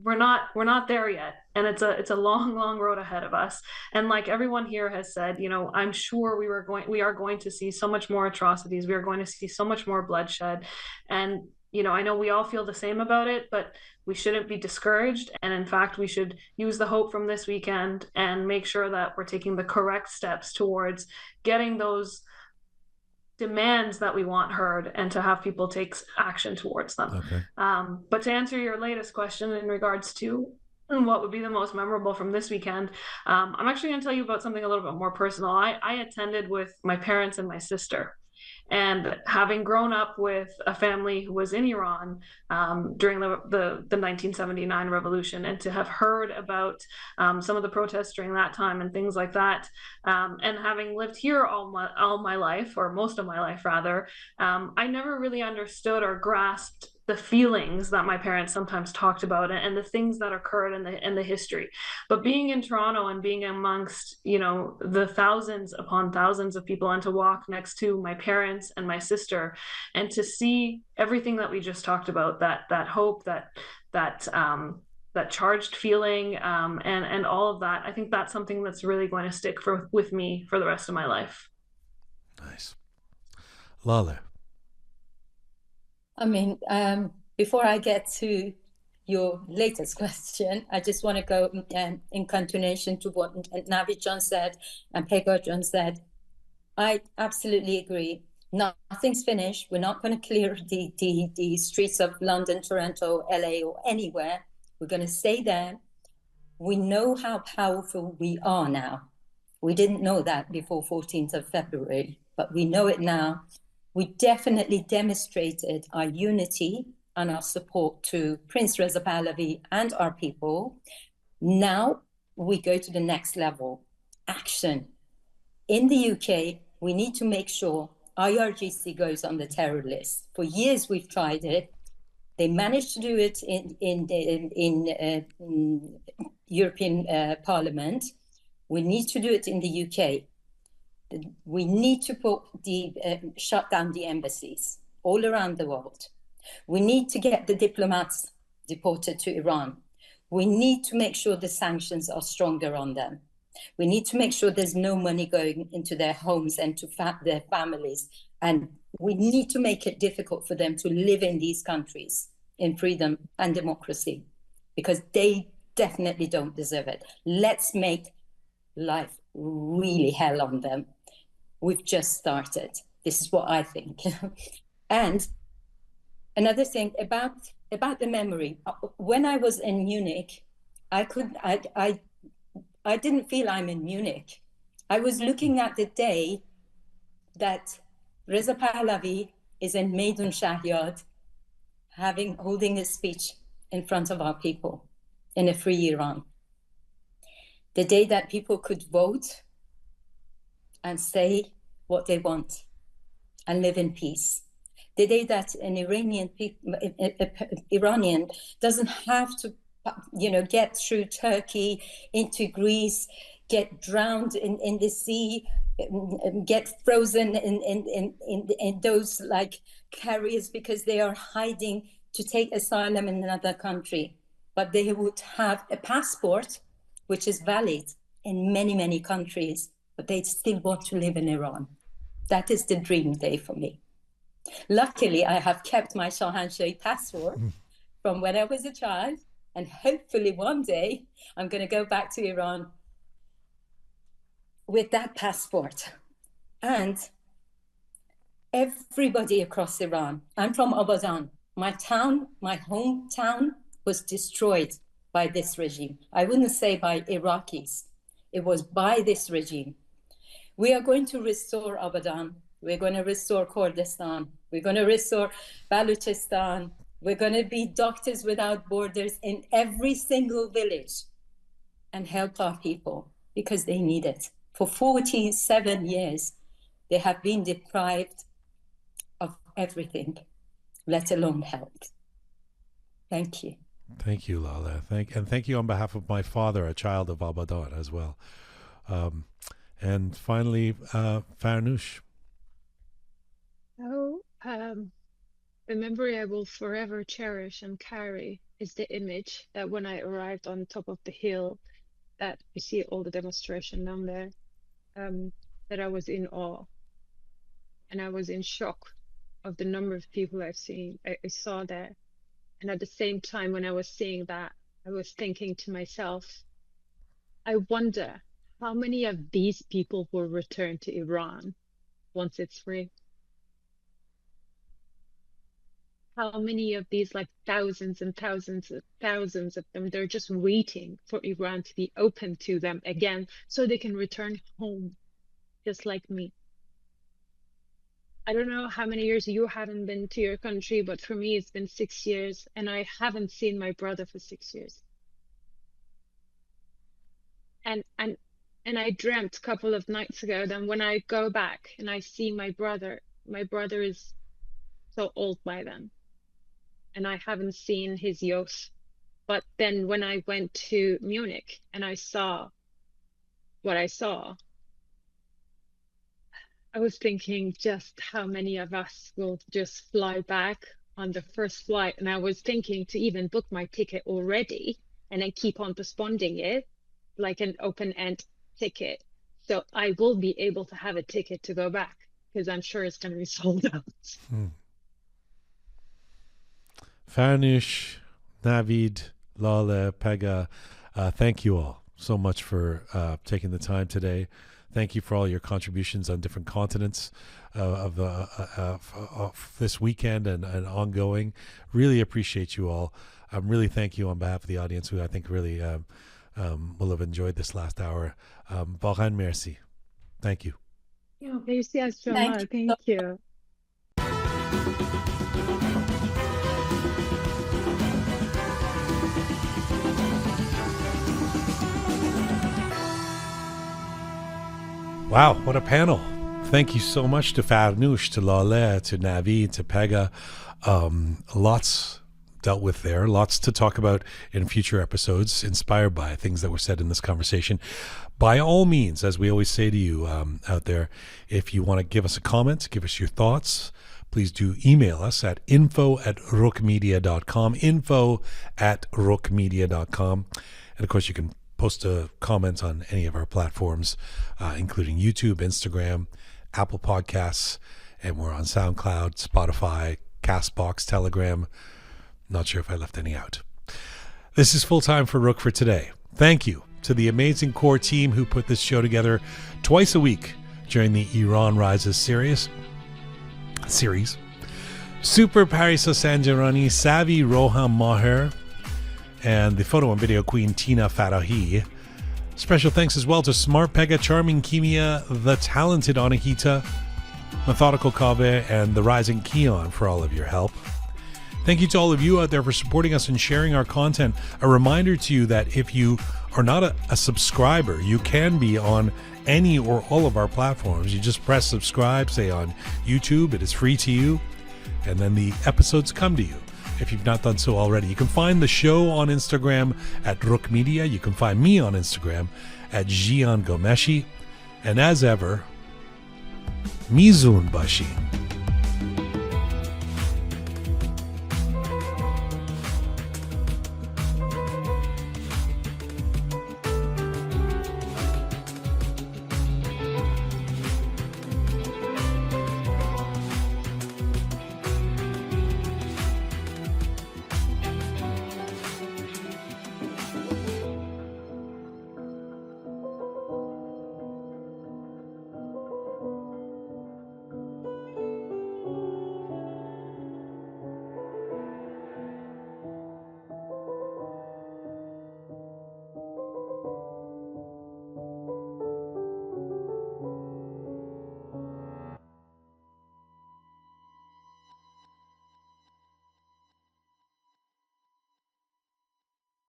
Speaker 3: we're not there yet, and it's a long road ahead of us. And like everyone here has said, you know, I'm sure we are going to see so much more atrocities. We are going to see so much more bloodshed, and you know, I know we all feel the same about it, but we shouldn't be discouraged. And in fact, we should use the hope from this weekend and make sure that we're taking the correct steps towards getting those demands that we want heard, and to have people take action towards them.
Speaker 4: Okay.
Speaker 3: But to answer your latest question in regards to what would be the most memorable from this weekend, I'm actually going to tell you about something a little bit more personal. I attended with my parents and my sister. And having grown up with a family who was in Iran during the 1979 revolution, and to have heard about some of the protests during that time and things like that, and having lived here all my life, or most of my life rather, I never really understood or grasped the feelings that my parents sometimes talked about and the things that occurred in the history. But being in Toronto and being amongst, you know, the thousands upon thousands of people, and to walk next to my parents and my sister, and to see everything that we just talked about, that hope, that charged feeling, and all of that, I think that's something that's really going to stick with me for the rest of my life.
Speaker 4: Nice. Laleh.
Speaker 5: I mean, before I get to your latest question, I just want to go in continuation to what Navid John said and Pegah John said. I absolutely agree. Nothing's finished. We're not going to clear the streets of London, Toronto, LA, or anywhere. We're going to stay there. We know how powerful we are now. We didn't know that before 14th of February, but we know it now. We definitely demonstrated our unity and our support to Prince Reza Pahlavi and our people. Now we go to the next level, action. In the UK, we need to make sure IRGC goes on the terror list. For years, we've tried it. They managed to do it in European Parliament. We need to do it in the UK. We need to shut down the embassies all around the world. We need to get the diplomats deported to Iran. We need to make sure the sanctions are stronger on them. We need to make sure there's no money going into their homes and to their families. And we need to make it difficult for them to live in these countries in freedom and democracy, because they definitely don't deserve it. Let's make life really hell on them. We've just started. This is what I think. And another thing about the memory, when I was in Munich, I didn't feel I'm in Munich. I was looking at the day that Reza Pahlavi is in Maidun Shahyad, holding a speech in front of our people in a free Iran. The day that people could vote and say what they want and live in peace. The day that an Iranian doesn't have to, get through Turkey into Greece, get drowned in the sea, get frozen in those like carriers because they are hiding to take asylum in another country. But they would have a passport which is valid in many, many countries, but they still want to live in Iran. That is the dream day for me. Luckily, I have kept my Shahanshah passport from when I was a child, and hopefully one day I'm going to go back to Iran with that passport. And everybody across Iran, I'm from Abadan. My hometown was destroyed by this regime. I wouldn't say by Iraqis. It was by this regime. We are going to restore Abadan. We're going to restore Kurdistan. We're going to restore Balochistan. We're going to be doctors without borders in every single village and help our people because they need it. For 47 years, they have been deprived of everything, let alone help. Thank you.
Speaker 4: Thank you, Laleh. Thank you on behalf of my father, a child of Abadan as well. And finally, Farnoush.
Speaker 1: The memory I will forever cherish and carry is the image that when I arrived on top of the hill, that you see all the demonstration down there, that I was in awe and I was in shock of the number of people I saw there. And at the same time, when I was seeing that, I was thinking to myself, I wonder how many of these people will return to Iran once it's free. How many of these, like thousands and thousands of them, they're just waiting for Iran to be open to them again so they can return home, just like me. I don't know how many years you haven't been to your country, but for me, it's been 6 years, and I haven't seen my brother for 6 years. And I dreamt a couple of nights ago that when I go back and I see my brother is so old by then, and I haven't seen his youth. But then when I went to Munich and I saw what I saw, I was thinking just how many of us will just fly back on the first flight. And I was thinking to even book my ticket already and then keep on postponing it like an open-end ticket. So I will be able to have a ticket to go back because I'm sure it's going to be sold out.
Speaker 4: Farnoush, Navid, Laleh, Pegah, thank you all so much for taking the time today. Thank you for all your contributions on different continents of this weekend and ongoing. Really appreciate you all. Really thank you on behalf of the audience who I think really will have enjoyed this last hour. Baran merci. Thank you.
Speaker 1: Merci à Jamal. Thank you.
Speaker 4: Wow, what a panel. Thank you so much to Farnoush, to Laleh, to Navid, to Pegah. Lots dealt with there, lots to talk about in future episodes, inspired by things that were said in this conversation. By all means, as we always say to you out there, if you want to give us a comment, give us your thoughts, please do email us at info@roqemedia.com, info@roqemedia.com. And of course, you can post a comment on any of our platforms, including YouTube, Instagram, Apple Podcasts, and we're on SoundCloud, Spotify, Castbox, Telegram. Not sure if I left any out. This is Full Time for Roqe for today. Thank you to the amazing core team who put this show together twice a week during the Iran Rises series. Super Parisa Sanjarani, Savvy Roham Maher, and the photo and video queen Tina Farahi. Special thanks as well to Smart Pegah, Charming Kimia, the talented Anahita, Methodical Kaveh, and the Rising Keon for all of your help. Thank you to all of you out there for supporting us and sharing our content. A reminder to you that if you are not a subscriber, you can be on any or all of our platforms. You just press subscribe, say on YouTube, it is free to you, and then the episodes come to you. If you've not done so already, you can find the show on Instagram at Roqe Media. You can find me on Instagram at Jian Ghomeshi. And as ever, Mizun Bashi.